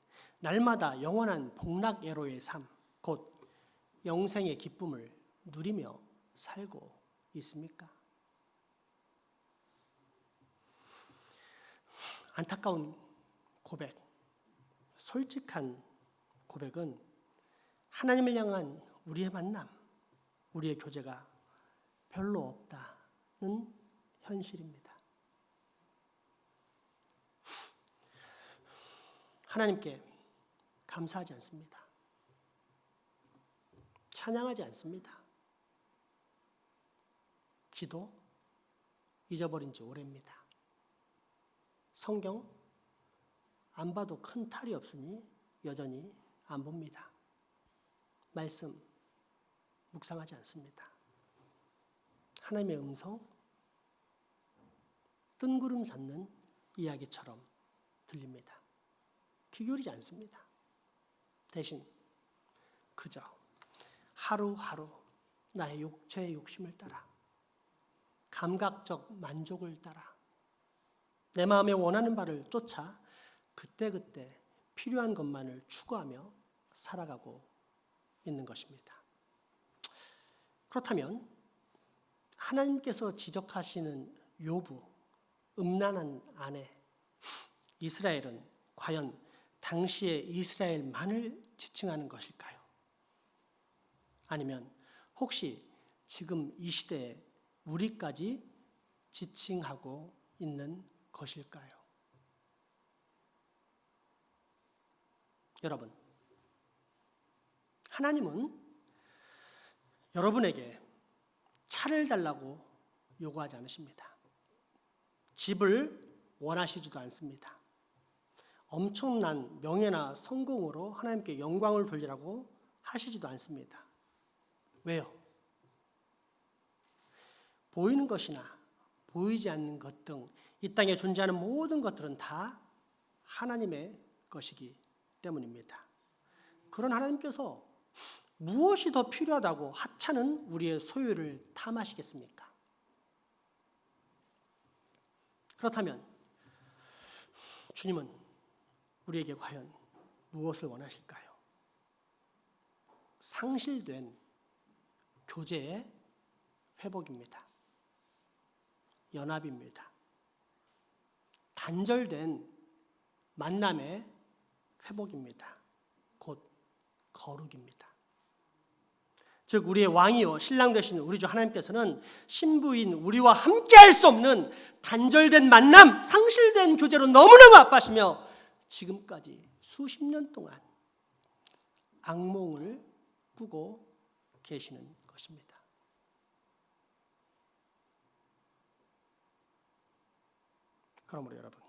날마다 영원한 복락애로의 삶, 곧 영생의 기쁨을 누리며 살고 있습니까? 안타까운 고백, 솔직한 고백은 하나님을 향한 우리의 만남, 우리의 교제가 별로 없다는 현실입니다. 하나님께 감사하지 않습니다. 찬양하지 않습니다. 기도 잊어버린 지 오래입니다. 성경 안 봐도 큰 탈이 없으니 여전히 안 봅니다. 말씀 묵상하지 않습니다. 하나님의 음성 뜬구름 잡는 이야기처럼 들립니다. 귀 기울이지 않습니다. 대신 그저 하루하루 나의 육체의 욕심을 따라 감각적 만족을 따라 내 마음에 원하는 바를 쫓아 그때그때 필요한 것만을 추구하며 살아가고 있는 것입니다. 그렇다면 하나님께서 지적하시는 욥, 음란한 아내, 이스라엘은 과연 당시의 이스라엘만을 지칭하는 것일까요? 아니면 혹시 지금 이 시대에 우리까지 지칭하고 있는 것일까요? 여러분, 하나님은 여러분에게 차를 달라고 요구하지 않으십니다. 집을 원하시지도 않습니다. 엄청난 명예나 성공으로 하나님께 영광을 돌리라고 하시지도 않습니다. 왜요? 보이는 것이나 보이지 않는 것 등 이 땅에 존재하는 모든 것들은 다 하나님의 것이기 때문입니다. 그런 하나님께서 무엇이 더 필요하다고 하찮은 우리의 소유를 탐하시겠습니까? 그렇다면 주님은 우리에게 과연 무엇을 원하실까요? 상실된 교제의 회복입니다. 연합입니다. 단절된 만남의 회복입니다. 곧 거룩입니다. 즉 우리의 왕이요 신랑 되신 우리 주 하나님께서는 신부인 우리와 함께할 수 없는 단절된 만남, 상실된 교제로 너무너무 아파하시며 지금까지 수십 년 동안 악몽을 꾸고 계시는 것입니다. 그러므로 여러분,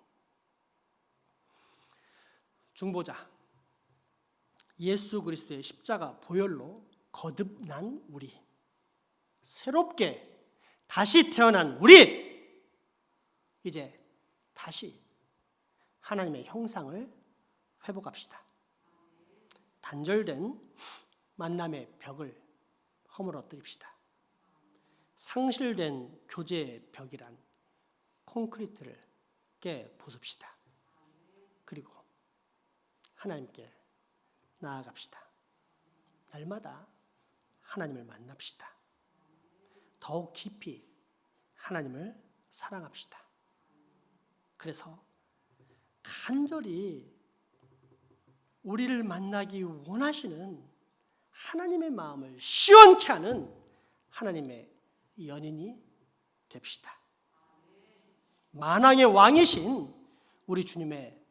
중보자 예수 그리스도의 십자가 보혈로 거듭난 우리, 새롭게 다시 태어난 우리, 이제 다시 하나님의 형상을 회복합시다. 단절된 만남의 벽을 허물어뜨립시다. 상실된 교제의 벽이란 콘크리트를 깨 부숩시다. 그리고 하나님께 나아갑시다. 날마다 하나님을 만납시다. 더욱 깊이 하나님을 사랑합시다. 그래서 간절히 우리를 만나기 원하시는 하나님의 마음을 시원케 하는 하나님의 연인이 됩시다. 만왕의 왕이신 우리 주님의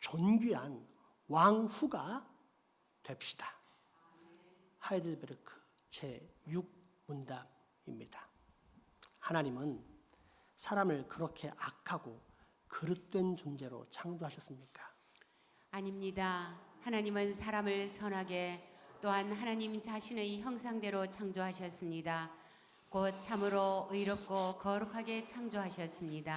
존귀한 왕후가 됩시다. 하이델베르크 제6문답입니다. 하나님은 사람을 그렇게 악하고 그릇된 존재로 창조하셨습니까? 아닙니다. 하나님은 사람을 선하게 또한 하나님 자신의 형상대로 창조하셨습니다. 곧 참으로 의롭고 거룩하게 창조하셨습니다.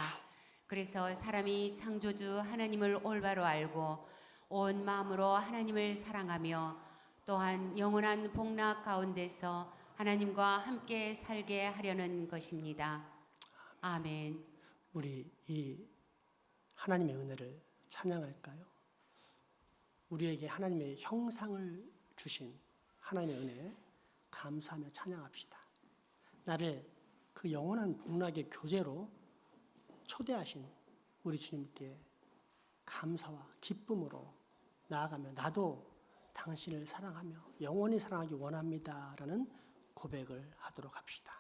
그래서 사람이 창조주 하나님을 올바로 알고 온 마음으로 하나님을 사랑하며 또한 영원한 복락 가운데서 하나님과 함께 살게 하려는 것입니다. 아멘. 우리 이 하나님의 은혜를 찬양할까요? 우리에게 하나님의 형상을 주신 하나님의 은혜에 감사하며 찬양합시다. 나를 그 영원한 복락의 교제로 초대하신 우리 주님께 감사와 기쁨으로 나아가며 나도 당신을 사랑하며 영원히 사랑하기 원합니다라는 고백을 하도록 합시다.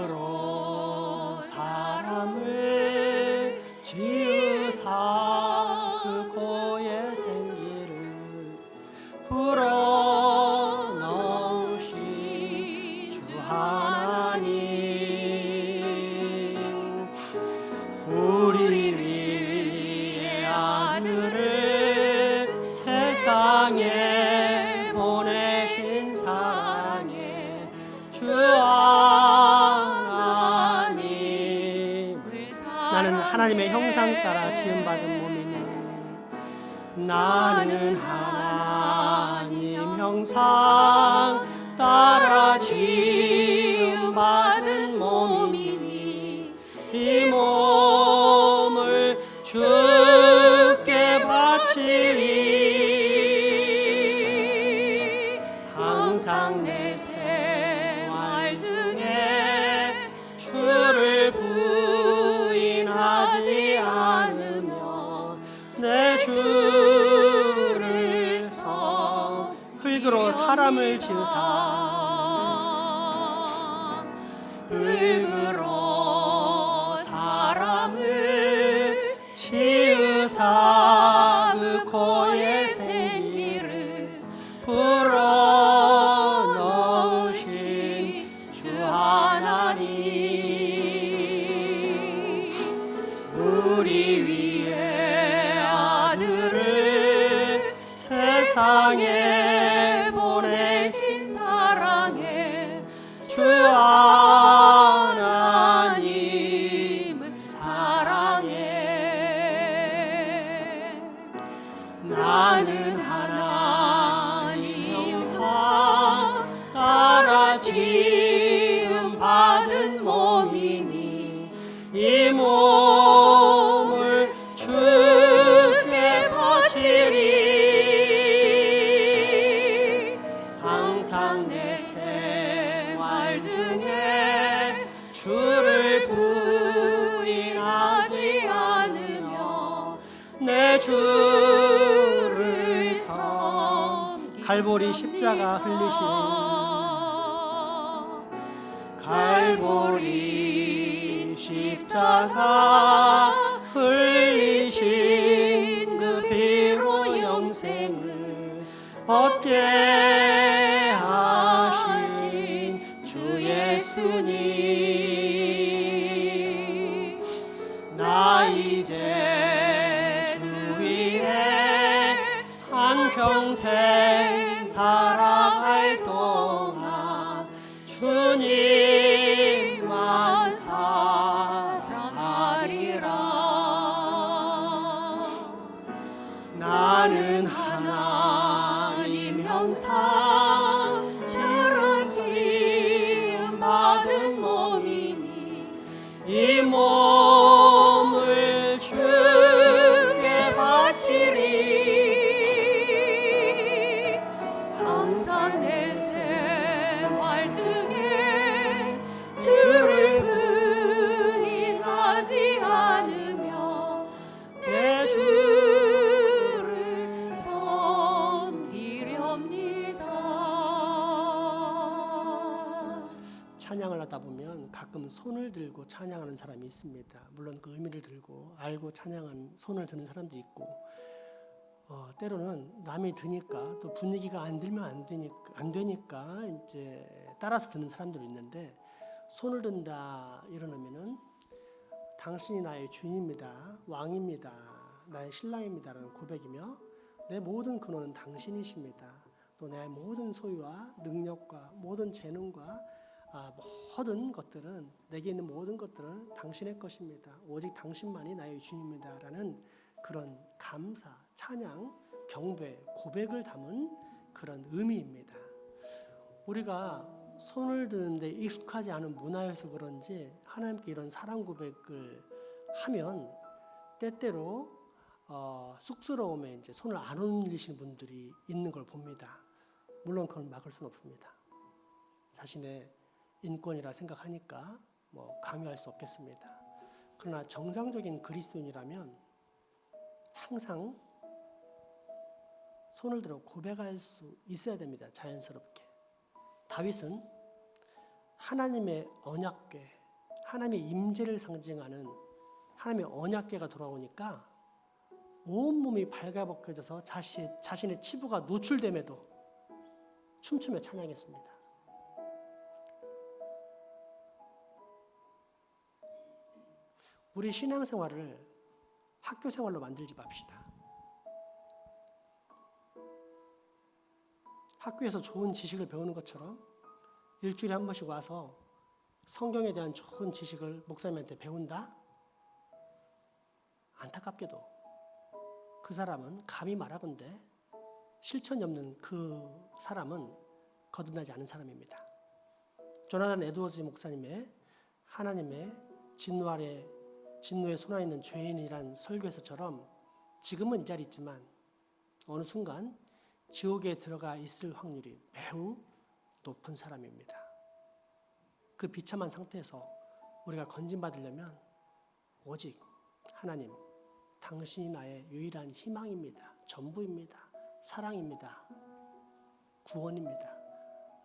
흙으로 사람을 지으사 그 고의 생기를 불어넣으신 주 하나님, 우리 위의 아들을 세상에 보내신 사랑의 주 하나님. 나는 하나님의 형상 따라 지음받은 몸이니 나는 하나님 형상 따라 지음받은 몸이니 이 몸을 주께 바치리. 사람을 지으사 흙으로 사람을 지으사 그 코에 생기를 불어넣으신 주 하나님 우리 위에 아들을 세상에 보내신 사랑에 주 하나님을 사랑해 나는 하나님 형상 따라 지음 받은 몸이니 이 몸을 주께 바치리 항상 내 생활 중에 주를 부인하지 않으며 내 주를 섬기 갈보리 십자가 흘리신 갈보리 십자가 흘리신 그 피로 영생을 얻게 하신 주 예수님 나 이제 주 위에 한평생 살아갈 동안 주님만 사랑하리라 나는 하나님 형상 따라 지음 받은 몸이니 이 몸을 주께 바치리 항상 내 생활 중에 주를 부인하지 않으며 내 주를 섬기렵니다. 찬양을 하다 보면 가끔 손을 들고 찬양하는 사람이 있습니다. 물론 그 의미를 들고 알고 찬양한 손을 드는 사람도 있고 때로는 남이 드니까 또 분위기가 안 들면 안 되니까 이제 따라서 드는 사람들이 있는데 손을 든다 이러면은 당신이 나의 주인입니다. 왕입니다. 나의 신랑입니다라는 고백이며 내 모든 근원은 당신이십니다. 또 내 모든 소유와 능력과 모든 재능과 모든 것들은 내게 있는 모든 것들은 당신의 것입니다. 오직 당신만이 나의 주인입니다라는 그런 감사, 찬양, 경배, 고백을 담은 그런 의미입니다. 우리가 손을 드는데 익숙하지 않은 문화여서 그런지 하나님께 이런 사랑 고백을 하면 때때로 쑥스러움에 이제 손을 안 올리시는 분들이 있는 걸 봅니다. 물론 그걸 막을 수는 없습니다. 자신의 인권이라 생각하니까 강요할 수 없겠습니다. 그러나 정상적인 그리스도인이라면 항상 손을 들어 고백할 수 있어야 됩니다. 자연스럽게. 다윗은 하나님의 언약궤, 하나님의 임재를 상징하는 하나님의 언약궤가 돌아오니까 온몸이 발가벗겨져서 자신의 치부가 노출됨에도 춤추며 찬양했습니다. 우리 신앙생활을 학교생활로 만들지 맙시다. 학교에서 좋은 지식을 배우는 것처럼 일주일에 한 번씩 와서 성경에 대한 좋은 지식을 목사님한테 배운다? 안타깝게도 그 사람은 감히 말하건대 실천이 없는 그 사람은 거듭나지 않은 사람입니다. 조나단 에드워즈 목사님의 하나님의 진노의 손 안에 있는 죄인이란 설교에서처럼 지금은 이 자리에 있지만 어느 순간 지옥에 들어가 있을 확률이 매우 높은 사람입니다. 그 비참한 상태에서 우리가 건진받으려면 오직 하나님, 당신이 나의 유일한 희망입니다. 전부입니다. 사랑입니다. 구원입니다.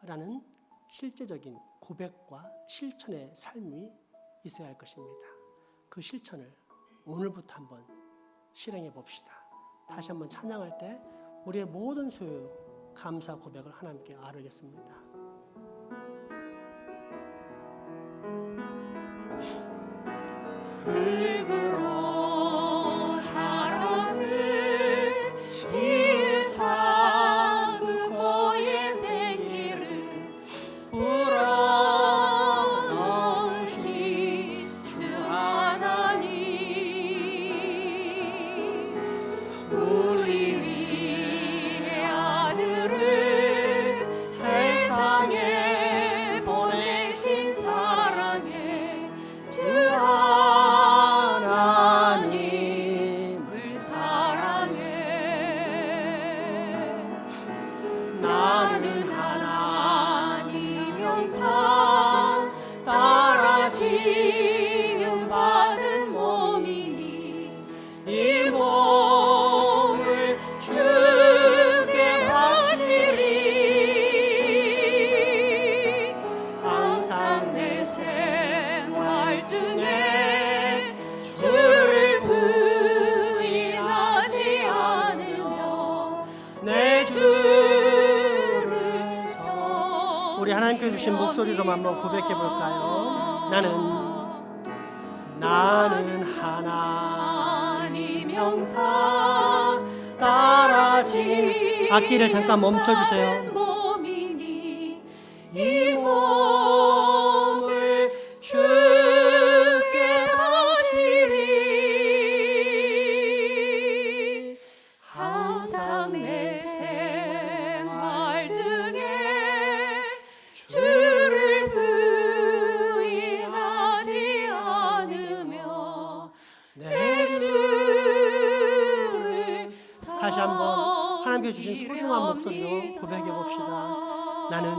라는 실제적인 고백과 실천의 삶이 있어야 할 것입니다. 그 실천을 오늘부터 한번 실행해 봅시다. 다시 한번 찬양할 때 우리의 모든 소유 감사 고백을 하나님께 아뢰겠습니다. 흙으로 사람을 지으사 그 고의 생기를 불어넣으신 주 하나님, 우리 위에 아들을 세상에 보내신 사랑의 주 하나님을 사랑해. 나는 하나님 형상 따라 지음 받은 몸이니 이 몸을 주께 바치리. 항상 내 생활 중에 주를 부인하지 않으며 내 주를 서. 우리 하나님께 주신 목소리로 한번 고백해 볼까요? 나는 하나님 형상 따라 지. 악기를 잠깐 멈춰 주세요. 몸이니 이 몸을 주께 바치리. 항상 내 생활 중에 주를 부인하지 않으며 내 주를 다시 한번 하나님께 주신 소중한 목소리로 고백해 봅시다. 나는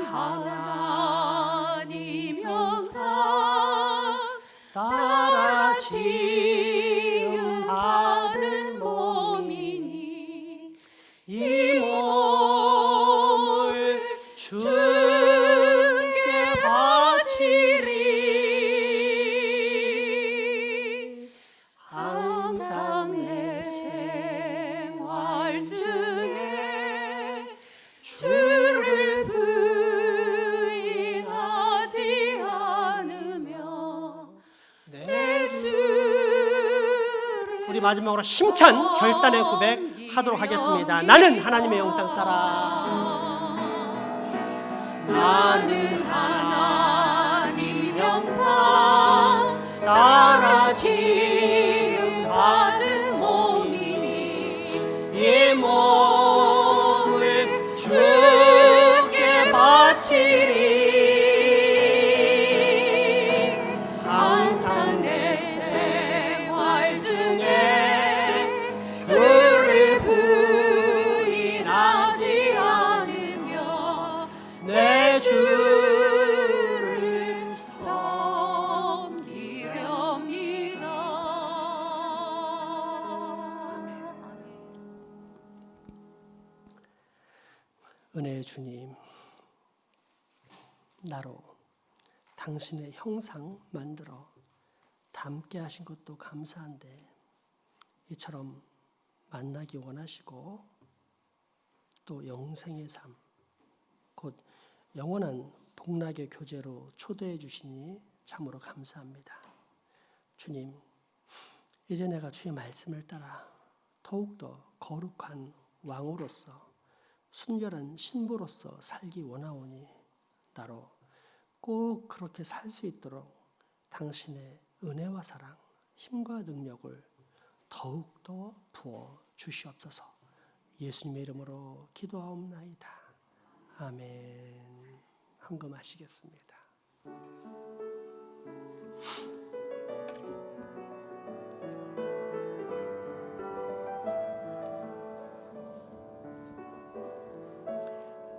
하나님 형상 따라 지음 받은 몸이니 이 몸을 주께 바치리. 항상 내 생활 중에 주를 부인하지 않으며 내 주를. 우리 마지막으로 힘찬 결단의 고백 하도록 하겠습니다. 나는 하나님의 영상 따라. 나는 하나님 영상 따라 지음 받은 몸이니 이 몸을 주께 바치리. 항상 내 생활 중에 주를 부인하지 않으며 내 주를 섬기렵니다. 은혜의 주님, 나로 당신의 형상 만들어 닮게 하신 것도 감사한데 이처럼 만나기 원하시고 또 영생의 삶, 곧 영원한 복락의 교제로 초대해 주시니 참으로 감사합니다. 주님, 이제 내가 주의 말씀을 따라 더욱더 거룩한 왕으로서 순결한 신부로서 살기 원하오니 나로 꼭 그렇게 살 수 있도록 당신의 은혜와 사랑, 힘과 능력을 더욱더 부어 주시옵소서. 예수님의 이름으로 기도하옵나이다. 아멘. 헌금하시겠습니다.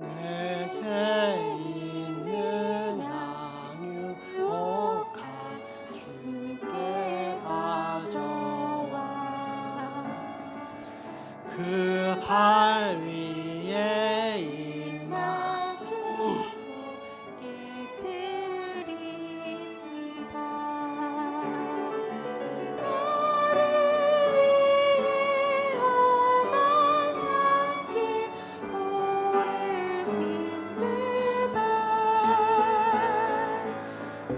내게 있는 양육 주께 가져와 그 날 위해 임마 주께 드립니다. 나를 위해 험한 산길 오르신다.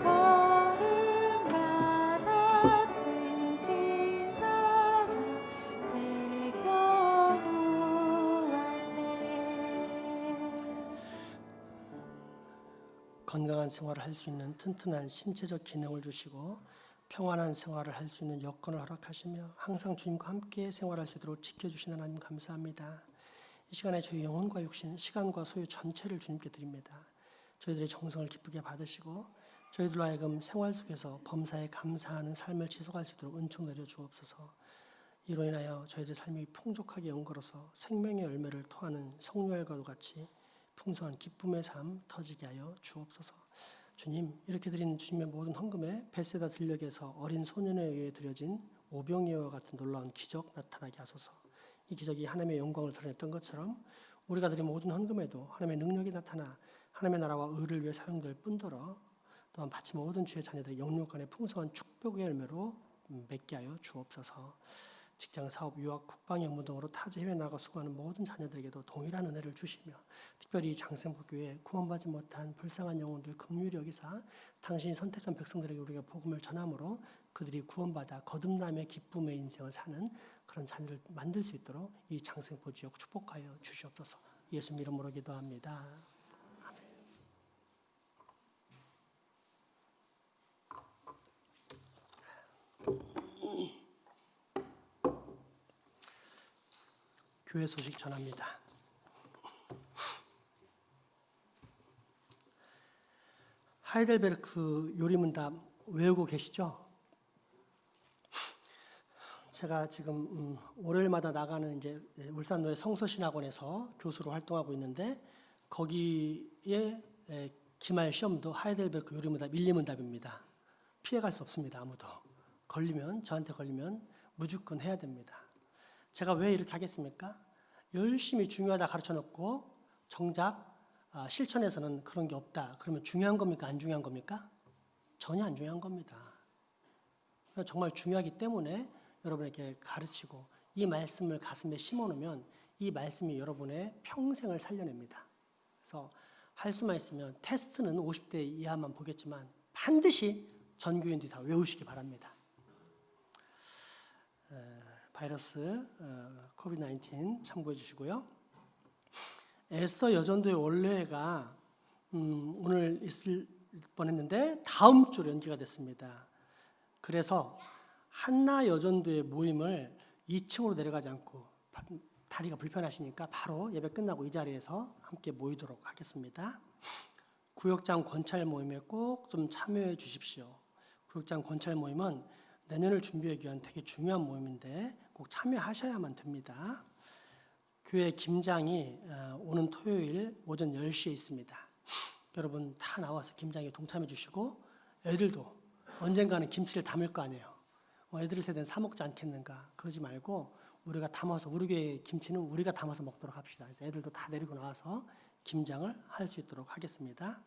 걸음마다 크신 사랑 새겨보았네. 건강한 생활을 할 수 있는 튼튼한 신체적 기능을 주시고 평안한 생활을 할 수 있는 여건을 허락하시며 항상 주님과 함께 생활할 수 있도록 지켜주시는 하나님 감사합니다. 이 시간에 저희 영혼과 육신, 시간과 소유 전체를 주님께 드립니다. 저희들의 정성을 기쁘게 받으시고 저희들로 하여금 생활 속에서 범사에 감사하는 삶을 지속할 수 있도록 은총 내려 주옵소서. 이로 인하여 저희들의 삶이 풍족하게 연걸어서 생명의 열매를 토하는 성령과도 같이 풍성한 기쁨의 삶 터지게 하여 주옵소서. 주님, 이렇게 드린 주님의 모든 헌금에 베세다 들녘에서 어린 소년에 의해 드려진 오병이어와 같은 놀라운 기적 나타나게 하소서. 이 기적이 하나님의 영광을 드러냈던 것처럼 우리가 드린 모든 헌금에도 하나님의 능력이 나타나 하나님의 나라와 의를 위해 사용될 뿐더러 또한 마치 모든 주의 자녀들의 영육간의 풍성한 축복의 열매로 맺게 하여 주옵소서. 직장, 사업, 유학, 국방, 영문 등으로 타지 해외 나가 수고하는 모든 자녀들에게도 동일한 은혜를 주시며 특별히 장생복교회 구원받지 못한 불쌍한 영혼들 긍휼히 여기사 당신이 선택한 백성들에게 우리가 복음을 전함으로 그들이 구원받아 거듭남의 기쁨의 인생을 사는 그런 자녀를 만들 수 있도록 이 장생포지역 축복하여 주시옵소서. 예수 이름으로 기도합니다. 교회 소식 전합니다. 하이델베르크 요리문답 외우고 계시죠? 제가 지금 월요일마다 나가는 이제 울산노예 성서신학원에서 교수로 활동하고 있는데 거기에 기말 시험도 하이델베르크 요리문답 1, 2문답입니다. 피해갈 수 없습니다. 아무도. 저한테 걸리면 무조건 해야 됩니다. 제가 왜 이렇게 하겠습니까? 열심히 중요하다 가르쳐놓고 정작 실천에서는 그런 게 없다. 그러면 중요한 겁니까? 안 중요한 겁니까? 전혀 안 중요한 겁니다. 정말 중요하기 때문에 여러분에게 가르치고 이 말씀을 가슴에 심어놓으면 이 말씀이 여러분의 평생을 살려냅니다. 그래서 할 수만 있으면 테스트는 50대 이하만 보겠지만 반드시 전교인들이 다 외우시기 바랍니다. 바이러스 코비드-19 참고해 주시고요. 에스더 여전도의 원래가 오늘 있을 뻔했는데 다음 주로 연기가 됐습니다. 그래서 한나 여전도의 모임을 2층으로 내려가지 않고 다리가 불편하시니까 바로 예배 끝나고 이 자리에서 함께 모이도록 하겠습니다. 구역장 권찰 모임에 꼭 좀 참여해 주십시오. 구역장 권찰 모임은 내년을 준비하기 위한 되게 중요한 모임인데 꼭 참여하셔야만 됩니다. 교회 김장이 오는 토요일 오전 10시에 있습니다. 여러분 다 나와서 김장에 동참해 주시고 애들도 언젠가는 김치를 담을 거 아니에요. 애들 세대는 사 먹지 않겠는가. 그러지 말고 우리가 담아서 우리 교회 김치는 우리가 담아서 먹도록 합시다. 그래서 애들도 다 데리고 나와서 김장을 할 수 있도록 하겠습니다.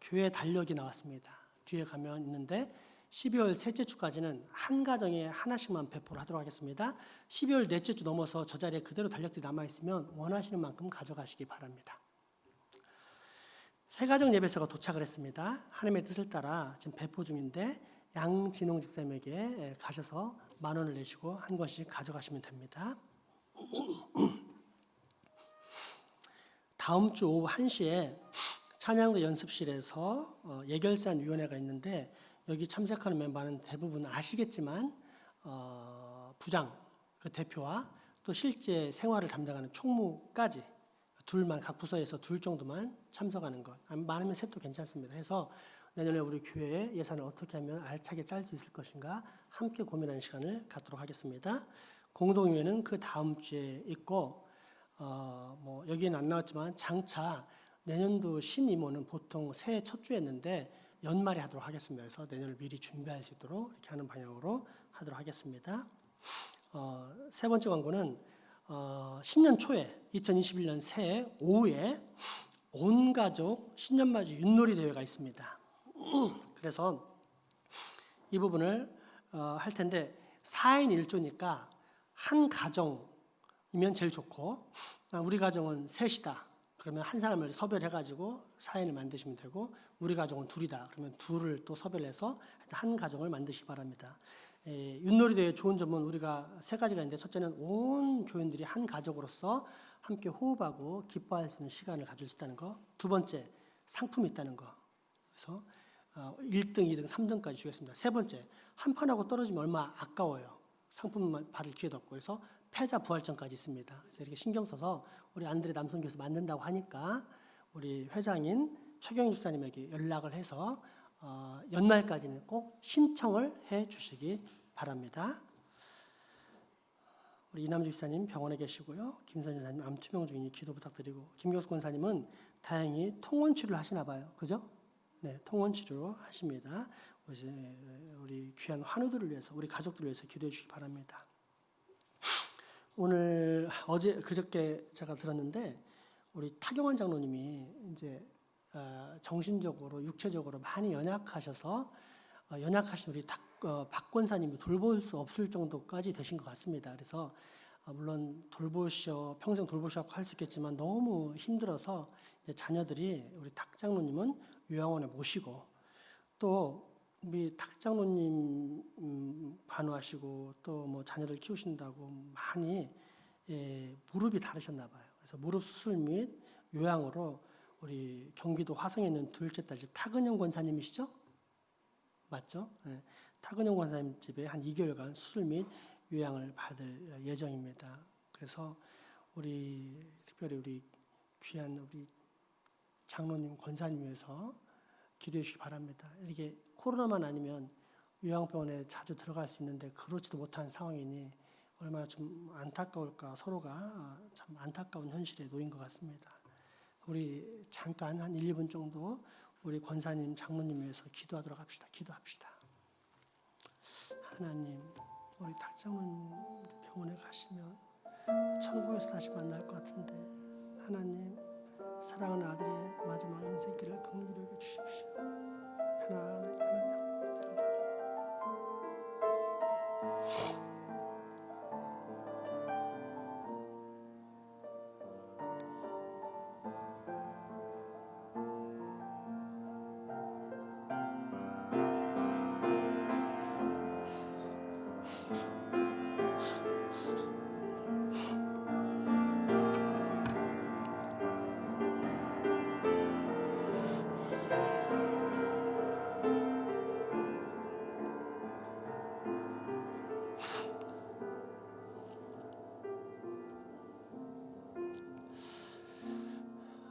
교회 달력이 나왔습니다. 뒤에 가면 있는데 12월 셋째 주까지는 한 가정에 하나씩만 배포를 하도록 하겠습니다. 12월 넷째 주 넘어서 저 자리에 그대로 달력들이 남아있으면 원하시는 만큼 가져가시기 바랍니다. 새가정 예배소가 도착을 했습니다. 하나님의 뜻을 따라 지금 배포 중인데 양진홍 집사님에게 가셔서 10,000원을 내시고 한 권씩 가져가시면 됩니다. 다음 주 오후 1시에 찬양도 연습실에서 예결산위원회가 있는데 여기 참석하는 멤버는 대부분 아시겠지만 부장, 그 대표와 또 실제 생활을 담당하는 총무까지 둘만 각 부서에서 둘 정도만 참석하는 것. 많으면 셋도 괜찮습니다. 해서 내년에 우리 교회의 예산을 어떻게 하면 알차게 짤 수 있을 것인가 함께 고민하는 시간을 갖도록 하겠습니다. 공동위원회는 그 다음 주에 있고 여기는 안 나왔지만 장차 내년도 신임원은 보통 새해 첫 주에 했는데 연말에 하도록 하겠습니다. 그래서 내년을 미리 준비할 수 있도록 이렇게 하는 방향으로 하도록 하겠습니다. 세 번째 광고는 신년 초에 2021년 새해 오후에 온 가족 신년맞이 윷놀이 대회가 있습니다. 그래서 이 부분을 할 텐데 4인 1조니까 한 가정이면 제일 좋고 우리 가정은 셋이다. 그러면 한 사람을 섭외해가지고 4인을 만드시면 되고 우리 가정은 둘이다. 그러면 둘을 또 섭외해서 한 가정을 만드시기 바랍니다. 윷놀이 대회 좋은 점은 우리가 세 가지가 있는데 첫째는 온 교인들이 한 가족으로서 함께 호흡하고 기뻐할 수 있는 시간을 가질 수 있다는 거. 두 번째, 상품이 있다는 거. 그래서 1등, 2등, 3등까지 주겠습니다. 세 번째, 한 판하고 떨어지면 얼마 아까워요. 상품만 받을 기회도 없고. 그래서 패자 부활전까지 있습니다. 그래서 이렇게 신경 써서 우리 안드레 남성교에서 만든다고 하니까 우리 회장인 최경일 집사님에게 연락을 해서 연말까지는 꼭 신청을 해 주시기 바랍니다. 우리 이남주 집사님 병원에 계시고요. 김선희 집사님 암 투병 중이니 기도 부탁드리고 김교수 권사님은 다행히 통원 치료를 하시나 봐요. 그죠? 네, 통원 치료 하십니다. 우리 귀한 환우들을 위해서 우리 가족들을 위해서 기도해 주시기 바랍니다. 오늘 어제 그저께 제가 들었는데 우리 타경환 장로님이 이제 정신적으로 육체적으로 많이 연약하셔서 연약하신 우리 박 권사님이 돌볼 수 없을 정도까지 되신 것 같습니다. 그래서 물론 평생 돌보셔서 할 수 있겠지만 너무 힘들어서 이제 자녀들이 우리 탁 장로님은 요양원에 모시고 또 우리 탁 장로님 간호하시고 또 뭐 자녀들 키우신다고 많이 무릎이 다르셨나 봐요. 그래서 무릎 수술 및 요양으로 우리 경기도 화성에 있는 둘째 딸 타근영 권사님이시죠? 맞죠? 네. 타근영 권사님 집에 한 2개월간 수술 및 요양을 받을 예정입니다. 그래서 특별히 우리 귀한 우리 장로님 권사님 위해서 기도해 주시기 바랍니다. 이렇게 코로나만 아니면 요양병원에 자주 들어갈 수 있는데 그렇지도 못한 상황이니 얼마나 좀 안타까울까. 서로가 참 안타까운 현실에 놓인 것 같습니다. 우리 잠깐 한 1, 2분 정도 우리 권사님, 장로님 위해서 기도하도록 합시다. 기도합시다. 하나님, 우리 탁 장로님 병원에 가시면 천국에서 다시 만날 것 같은데 하나님, 사랑하는 아들의 마지막 인생길을 긍휼히 여겨 주십시오. 하나님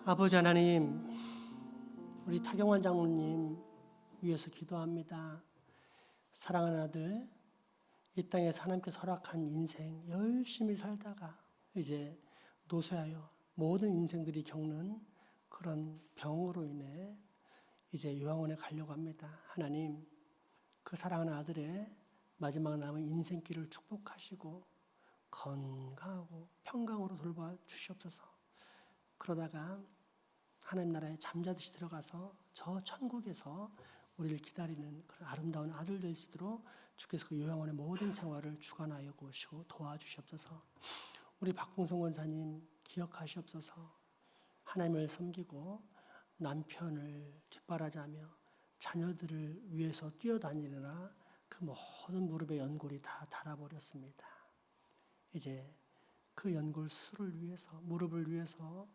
아버지 하나님, 우리 타경환 장로님 위해서 기도합니다. 사랑하는 아들, 이 땅에서 하나님께서 허락한 인생 열심히 살다가 이제 노쇠하여 모든 인생들이 겪는 그런 병으로 인해 이제 요양원에 가려고 합니다. 하나님, 그 사랑하는 아들의 마지막 남은 인생길을 축복하시고 건강하고 평강으로 돌봐 주시옵소서. 그러다가 하나님 나라에 잠자듯이 들어가서 저 천국에서 우리를 기다리는 그런 아름다운 아들 될 수 있도록 주께서 그 요양원의 모든 생활을 주관하여 보시고 도와주시옵소서. 우리 박봉성 권사님 기억하시옵소서. 하나님을 섬기고 남편을 뒷바라지하며 자녀들을 위해서 뛰어다니느라 그 모든 무릎의 연골이 다 닳아버렸습니다. 이제 그 연골 수를 위해서 무릎을 위해서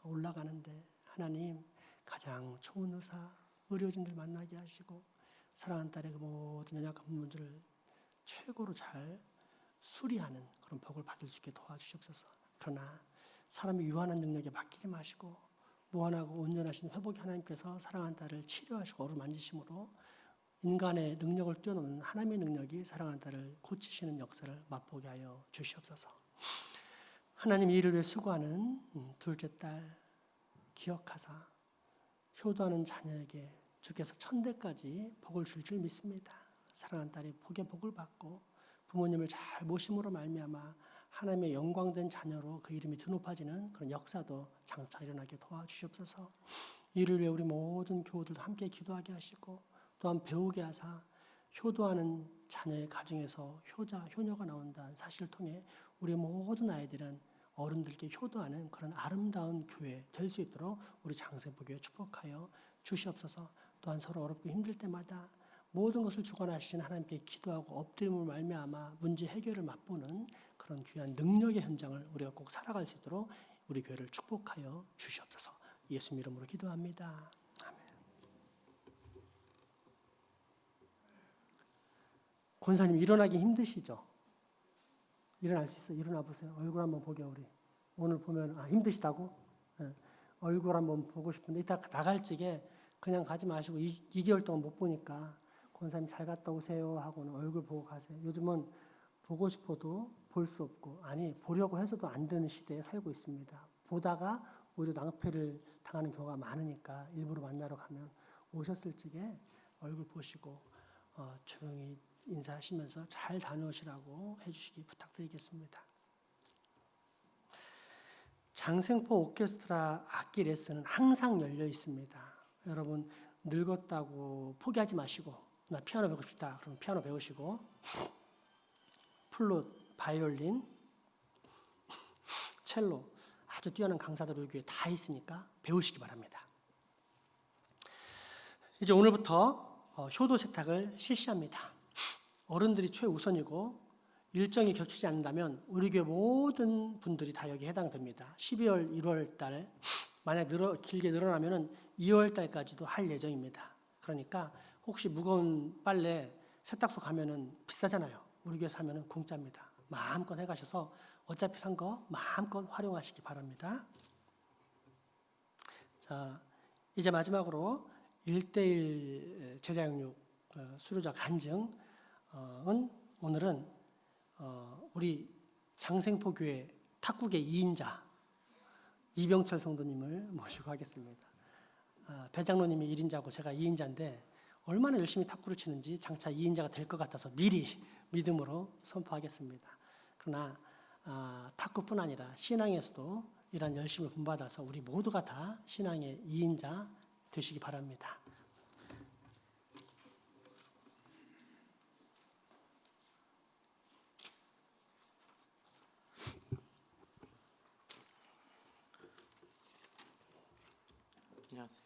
올라가는데 하나님 가장 좋은 의료진들 만나게 하시고 사랑하는 딸의 그 모든 연약한 부분들을 최고로 잘 수리하는 그런 복을 받을 수 있게 도와주시옵소서. 그러나 사람이 유한한 능력에 맡기지 마시고 무한하고 온전하신 회복의 하나님께서 사랑하는 딸을 치료하시고 어루만지심으로 인간의 능력을 뛰어넘는 하나님의 능력이 사랑하는 딸을 고치시는 역사를 맛보게 하여 주시옵소서. 하나님 이 일을 위해 수고하는 둘째 딸 기억하사 효도하는 자녀에게 주께서 천대까지 복을 줄 줄 믿습니다. 사랑하는 딸이 복의 복을 받고 부모님을 잘 모심으로 말미암아 하나님의 영광된 자녀로 그 이름이 드높아지는 그런 역사도 장차 일어나게 도와주시옵소서. 이를 위해 우리 모든 교우들도 함께 기도하게 하시고 또한 배우게 하사 효도하는 자녀의 가정에서 효녀가 나온다는 사실을 통해 우리 모든 아이들은 어른들께 효도하는 그런 아름다운 교회 될 수 있도록 우리 장세보교회 축복하여 주시옵소서. 또한 서로 어렵고 힘들 때마다 모든 것을 주관하시는 하나님께 기도하고 엎드림을 말미암아 문제 해결을 맛보는 그런 귀한 능력의 현장을 우리가 꼭 살아갈 수 있도록 우리 교회를 축복하여 주시옵소서. 예수님 이름으로 기도합니다. 아멘. 권사님 일어나기 힘드시죠? 일어날 수 있어요? 일어나 보세요. 얼굴 한번 보게 우리. 오늘 보면 힘드시다고? 네. 얼굴 한번 보고 싶은데 이따 나갈 적에 그냥 가지 마시고 2개월 동안 못 보니까 권사님 잘 갔다 오세요 하고는 얼굴 보고 가세요. 요즘은 보고 싶어도 볼 수 없고 아니 보려고 해서도 안 되는 시대에 살고 있습니다. 보다가 오히려 낭패를 당하는 경우가 많으니까 일부러 만나러 가면 오셨을 적에 얼굴 보시고 조용히 인사하시면서 잘 다녀오시라고 해주시기 부탁드리겠습니다. 장생포 오케스트라 악기 레슨은 항상 열려 있습니다. 여러분 늙었다고 포기하지 마시고 나 피아노 배우고 싶다 그러면 피아노 배우시고 플룻, 바이올린, 첼로 아주 뛰어난 강사들 우리 교회에 다 있으니까 배우시기 바랍니다. 이제 오늘부터 효도 세탁을 실시합니다. 어른들이 최우선이고 일정이 겹치지 않는다면 우리 교회 모든 분들이 다 여기에 해당됩니다. 12월, 1월 달 만약 길게 늘어나면 2월 달까지도 할 예정입니다. 그러니까 혹시 무거운 빨래 세탁소 가면은 비싸잖아요. 우리 교회 사면은 공짜입니다. 마음껏 해가셔서 어차피 산 거 마음껏 활용하시기 바랍니다. 자, 이제 마지막으로 1:1 제자영육 수료자 간증은 오늘은 우리 장생포 교회 탁구계 2인자 이병철 성도님을 모시고 하겠습니다. 배장로님이 1인자고 제가 2인자인데 얼마나 열심히 탁구를 치는지 장차 2인자가 될 것 같아서 미리 믿음으로 선포하겠습니다. 그러나 탁구뿐 아니라 신앙에서도 이런 열심을 본받아서 우리 모두가 다 신앙의 2인자 되시기 바랍니다. 안녕하세요.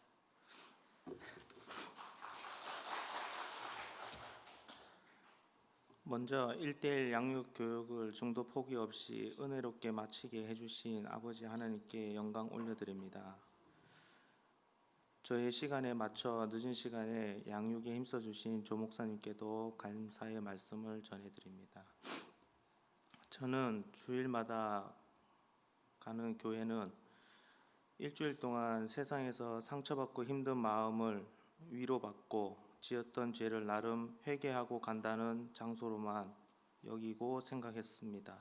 먼저 1:1 양육 교육을 중도 포기 없이 은혜롭게 마치게 해주신 아버지 하나님께 영광 올려드립니다. 저의 시간에 맞춰 늦은 시간에 양육에 힘써주신 조 목사님께도 감사의 말씀을 전해드립니다. 저는 주일마다 가는 교회는 일주일 동안 세상에서 상처받고 힘든 마음을 위로받고 지었던 죄를 나름 회개하고 간다는 장소로만 여기고 생각했습니다.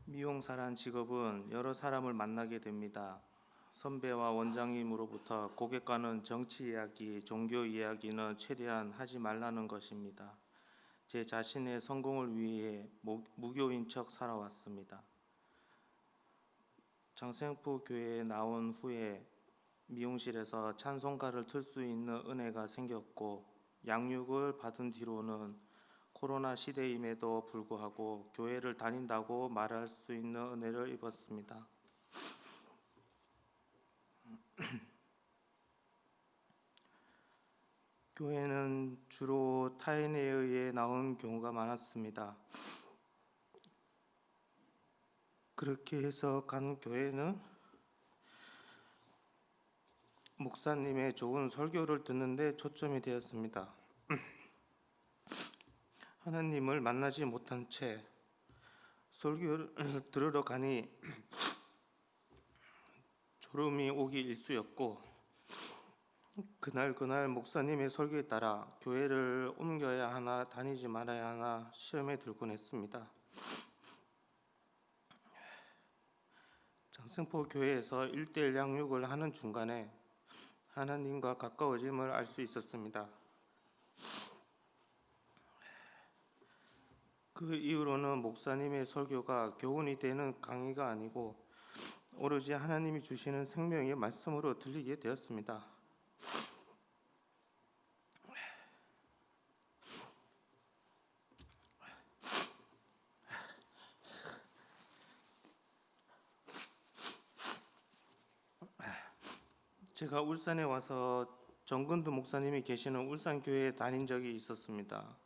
미용사란 직업은 여러 사람을 만나게 됩니다. 선배와 원장님으로부터 고객과는 정치 이야기, 종교 이야기는 최대한 하지 말라는 것입니다. 제 자신의 성공을 위해 무교인 척 살아왔습니다. 장생포 교회에 나온 후에 미용실에서 찬송가를 틀 수 있는 은혜가 생겼고 양육을 받은 뒤로는 코로나 시대임에도 불구하고 교회를 다닌다고 말할 수 있는 은혜를 입었습니다. 교회는 주로 타인에 의해 나온 경우가 많았습니다. 그렇게 해서 간 교회는 목사님의 좋은 설교를 듣는데 초점이 되었습니다. 하나님을 만나지 못한 채 설교를 들으러 가니 졸음이 오기 일쑤였고 그날 목사님의 설교에 따라 교회를 옮겨야 하나 다니지 말아야 하나 시험에 들곤 했습니다. 장생포 교회에서 1:1 양육을 하는 중간에 하나님과 가까워짐을 알 수 있었습니다. 그 이후로는 목사님의 설교가 교훈이 되는 강의가 아니고 오로지 하나님이 주시는 생명의 말씀으로 들리게 되었습니다. 제가 울산에 와서 정근두 목사님이 계시는 울산교회에 다닌 적이 있었습니다.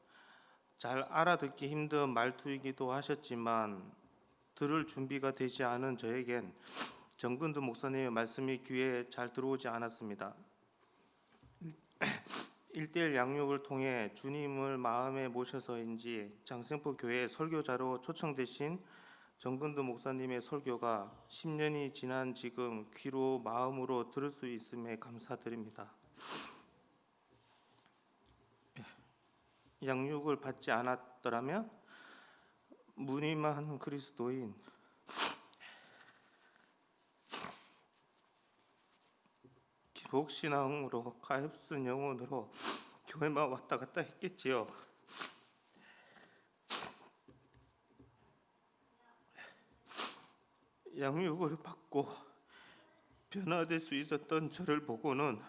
잘 알아듣기 힘든 말투이기도 하셨지만 들을 준비가 되지 않은 저에겐 정근두 목사님의 말씀이 귀에 잘 들어오지 않았습니다. 1:1 양육을 통해 주님을 마음에 모셔서인지 장생포 교회 설교자로 초청되신 정근두 목사님의 설교가 10년이 지난 지금 귀로 마음으로 들을 수 있음에 감사드립니다. 양육을 받지 않았더라면 무늬만 그리스도인 기복신앙으로 가엾은 영혼으로 교회만 왔다 갔다 했겠지요. 양육을 받고 변화될 수 있었던 저를 보고는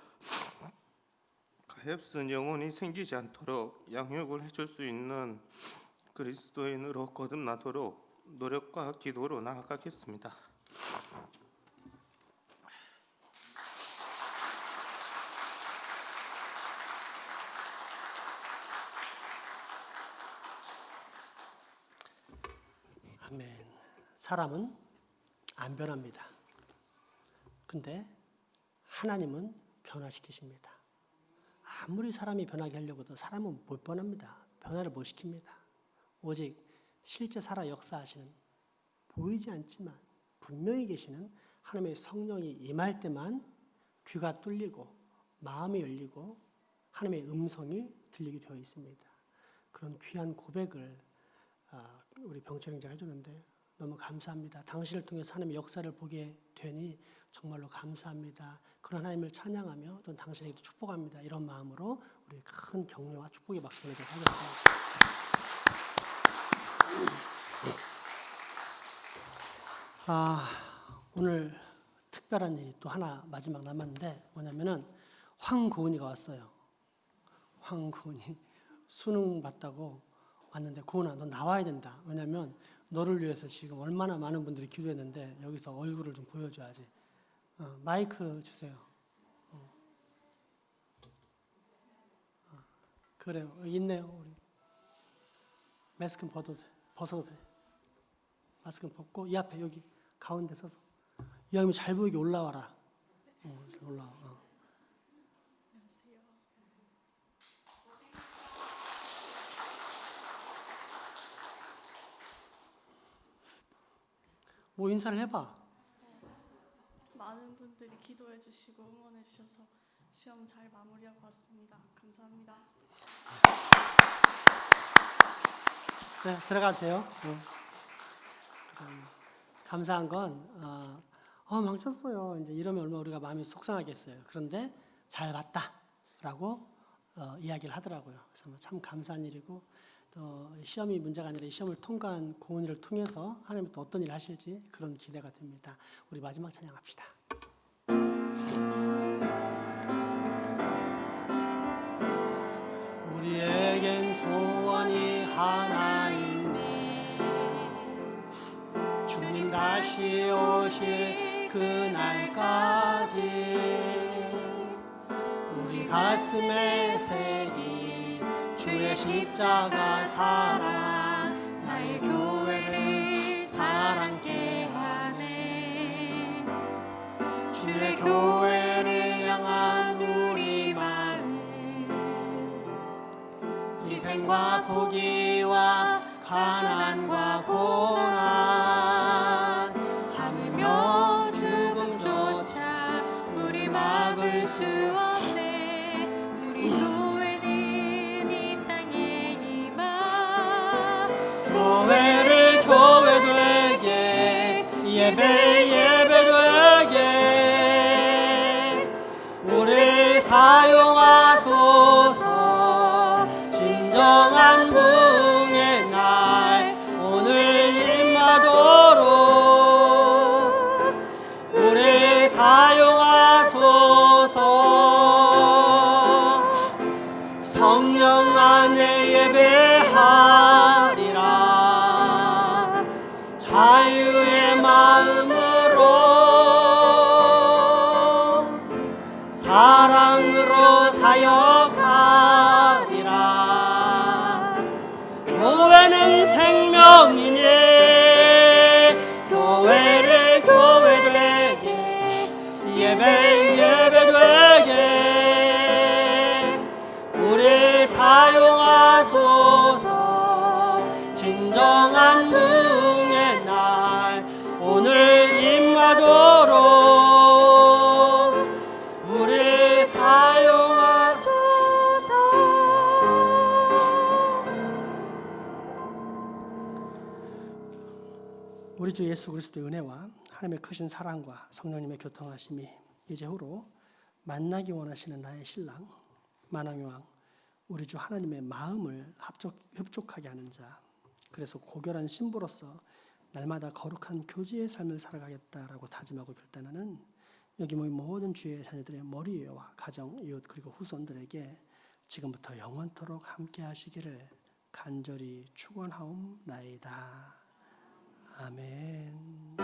가엾은 영혼이 생기지 않도록 양육을 해줄 수 있는 그리스도인으로 거듭나도록 노력과 기도로 나아가겠습니다. 아멘. 사람은 안 변합니다. 근데 하나님은 변화시키십니다. 아무리 사람이 변하게 하려고 해도 사람은 못 변합니다. 변화를 못 시킵니다. 오직 실제 살아 역사하시는 보이지 않지만 분명히 계시는 하나님의 성령이 임할 때만 귀가 뚫리고 마음이 열리고 하나님의 음성이 들리게 되어 있습니다. 그런 귀한 고백을 우리 병철 형제가 해주는데 너무 감사합니다. 당신을 통해서 하나님의 역사를 보게 되니 정말로 감사합니다. 그런 하나님을 찬양하며 또 당신에게도 축복합니다. 이런 마음으로 우리 큰 격려와 축복의 박수 보내도록 하겠습니다. 오늘 특별한 일이 또 하나 마지막 남았는데 뭐냐면은 황고은이가 왔어요. 황고은이 수능 봤다고 왔는데 고은아 너 나와야 된다. 왜냐면 너를 위해서 지금 얼마나 많은 분들이 기도했는데 여기서 얼굴을 좀 보여줘야지. 마이크 주세요. 그래요. 여기 있네요. 우리. 마스크 벗어도 돼. 마스크 벗고 이 앞에 여기 가운데 서서 이왕이면 잘 보이게 올라와라. 올라와. 뭐 인사를 해봐. 많은 분들이 기도해 주시고 응원해 주셔서 시험 잘 마무리하고 왔습니다. 감사합니다. 네, 들어가도 돼요. 감사한 건 망쳤어요. 이제 이러면 얼마나 우리가 마음이 속상하겠어요. 그런데 잘 봤다라고 이야기를 하더라고요. 그래서 참 감사한 일이고 또 시험이 문제가 아니라 이 시험을 통과한 고은이를 통해서 하나님이 또 어떤 일을 하실지 그런 기대가 됩니다. 우리 마지막 찬양합시다. 우리에겐 소원이 하나 있네. 주님 다시 오실 그날까지 우리 가슴에 새긴 주의 십자가 사랑 나의 교회를 사랑케 하네. 주의 교회를 향한 우리 마음 희생과 포기와 가난과 고난 하물며 죽음조차 우리 막을 수 없네. 우리 교회는 이 땅에 임하 교회를 교회 되게 예배 되게 우릴 사용하소서. 진정한 부흥의 날 성령 안에 예배하리라. 자유의 마음으로 사랑으로 사역하리라. 교회는 생명이니 교회를 교회되게, 예배 예배되게 우리 사용하소서. 진정한 능의 날 오늘 임하도록 우리 사용하소서. 우리 주 예수 그리스도의 은혜와 하나님의 크신 사랑과 성령님의 교통하심이 이제후로 만나기 원하시는 나의 신랑 만왕의 왕 우리 주 하나님의 마음을 흡족하게 하는 자, 그래서 고결한 신부로서 날마다 거룩한 교제의 삶을 살아가겠다라고 다짐하고 결단하는 여기 모인 모든 주의 자녀들의 머리 위와 가정, 이웃 그리고 후손들에게 지금부터 영원토록 함께 하시기를 간절히 축원하옵나이다. 아멘.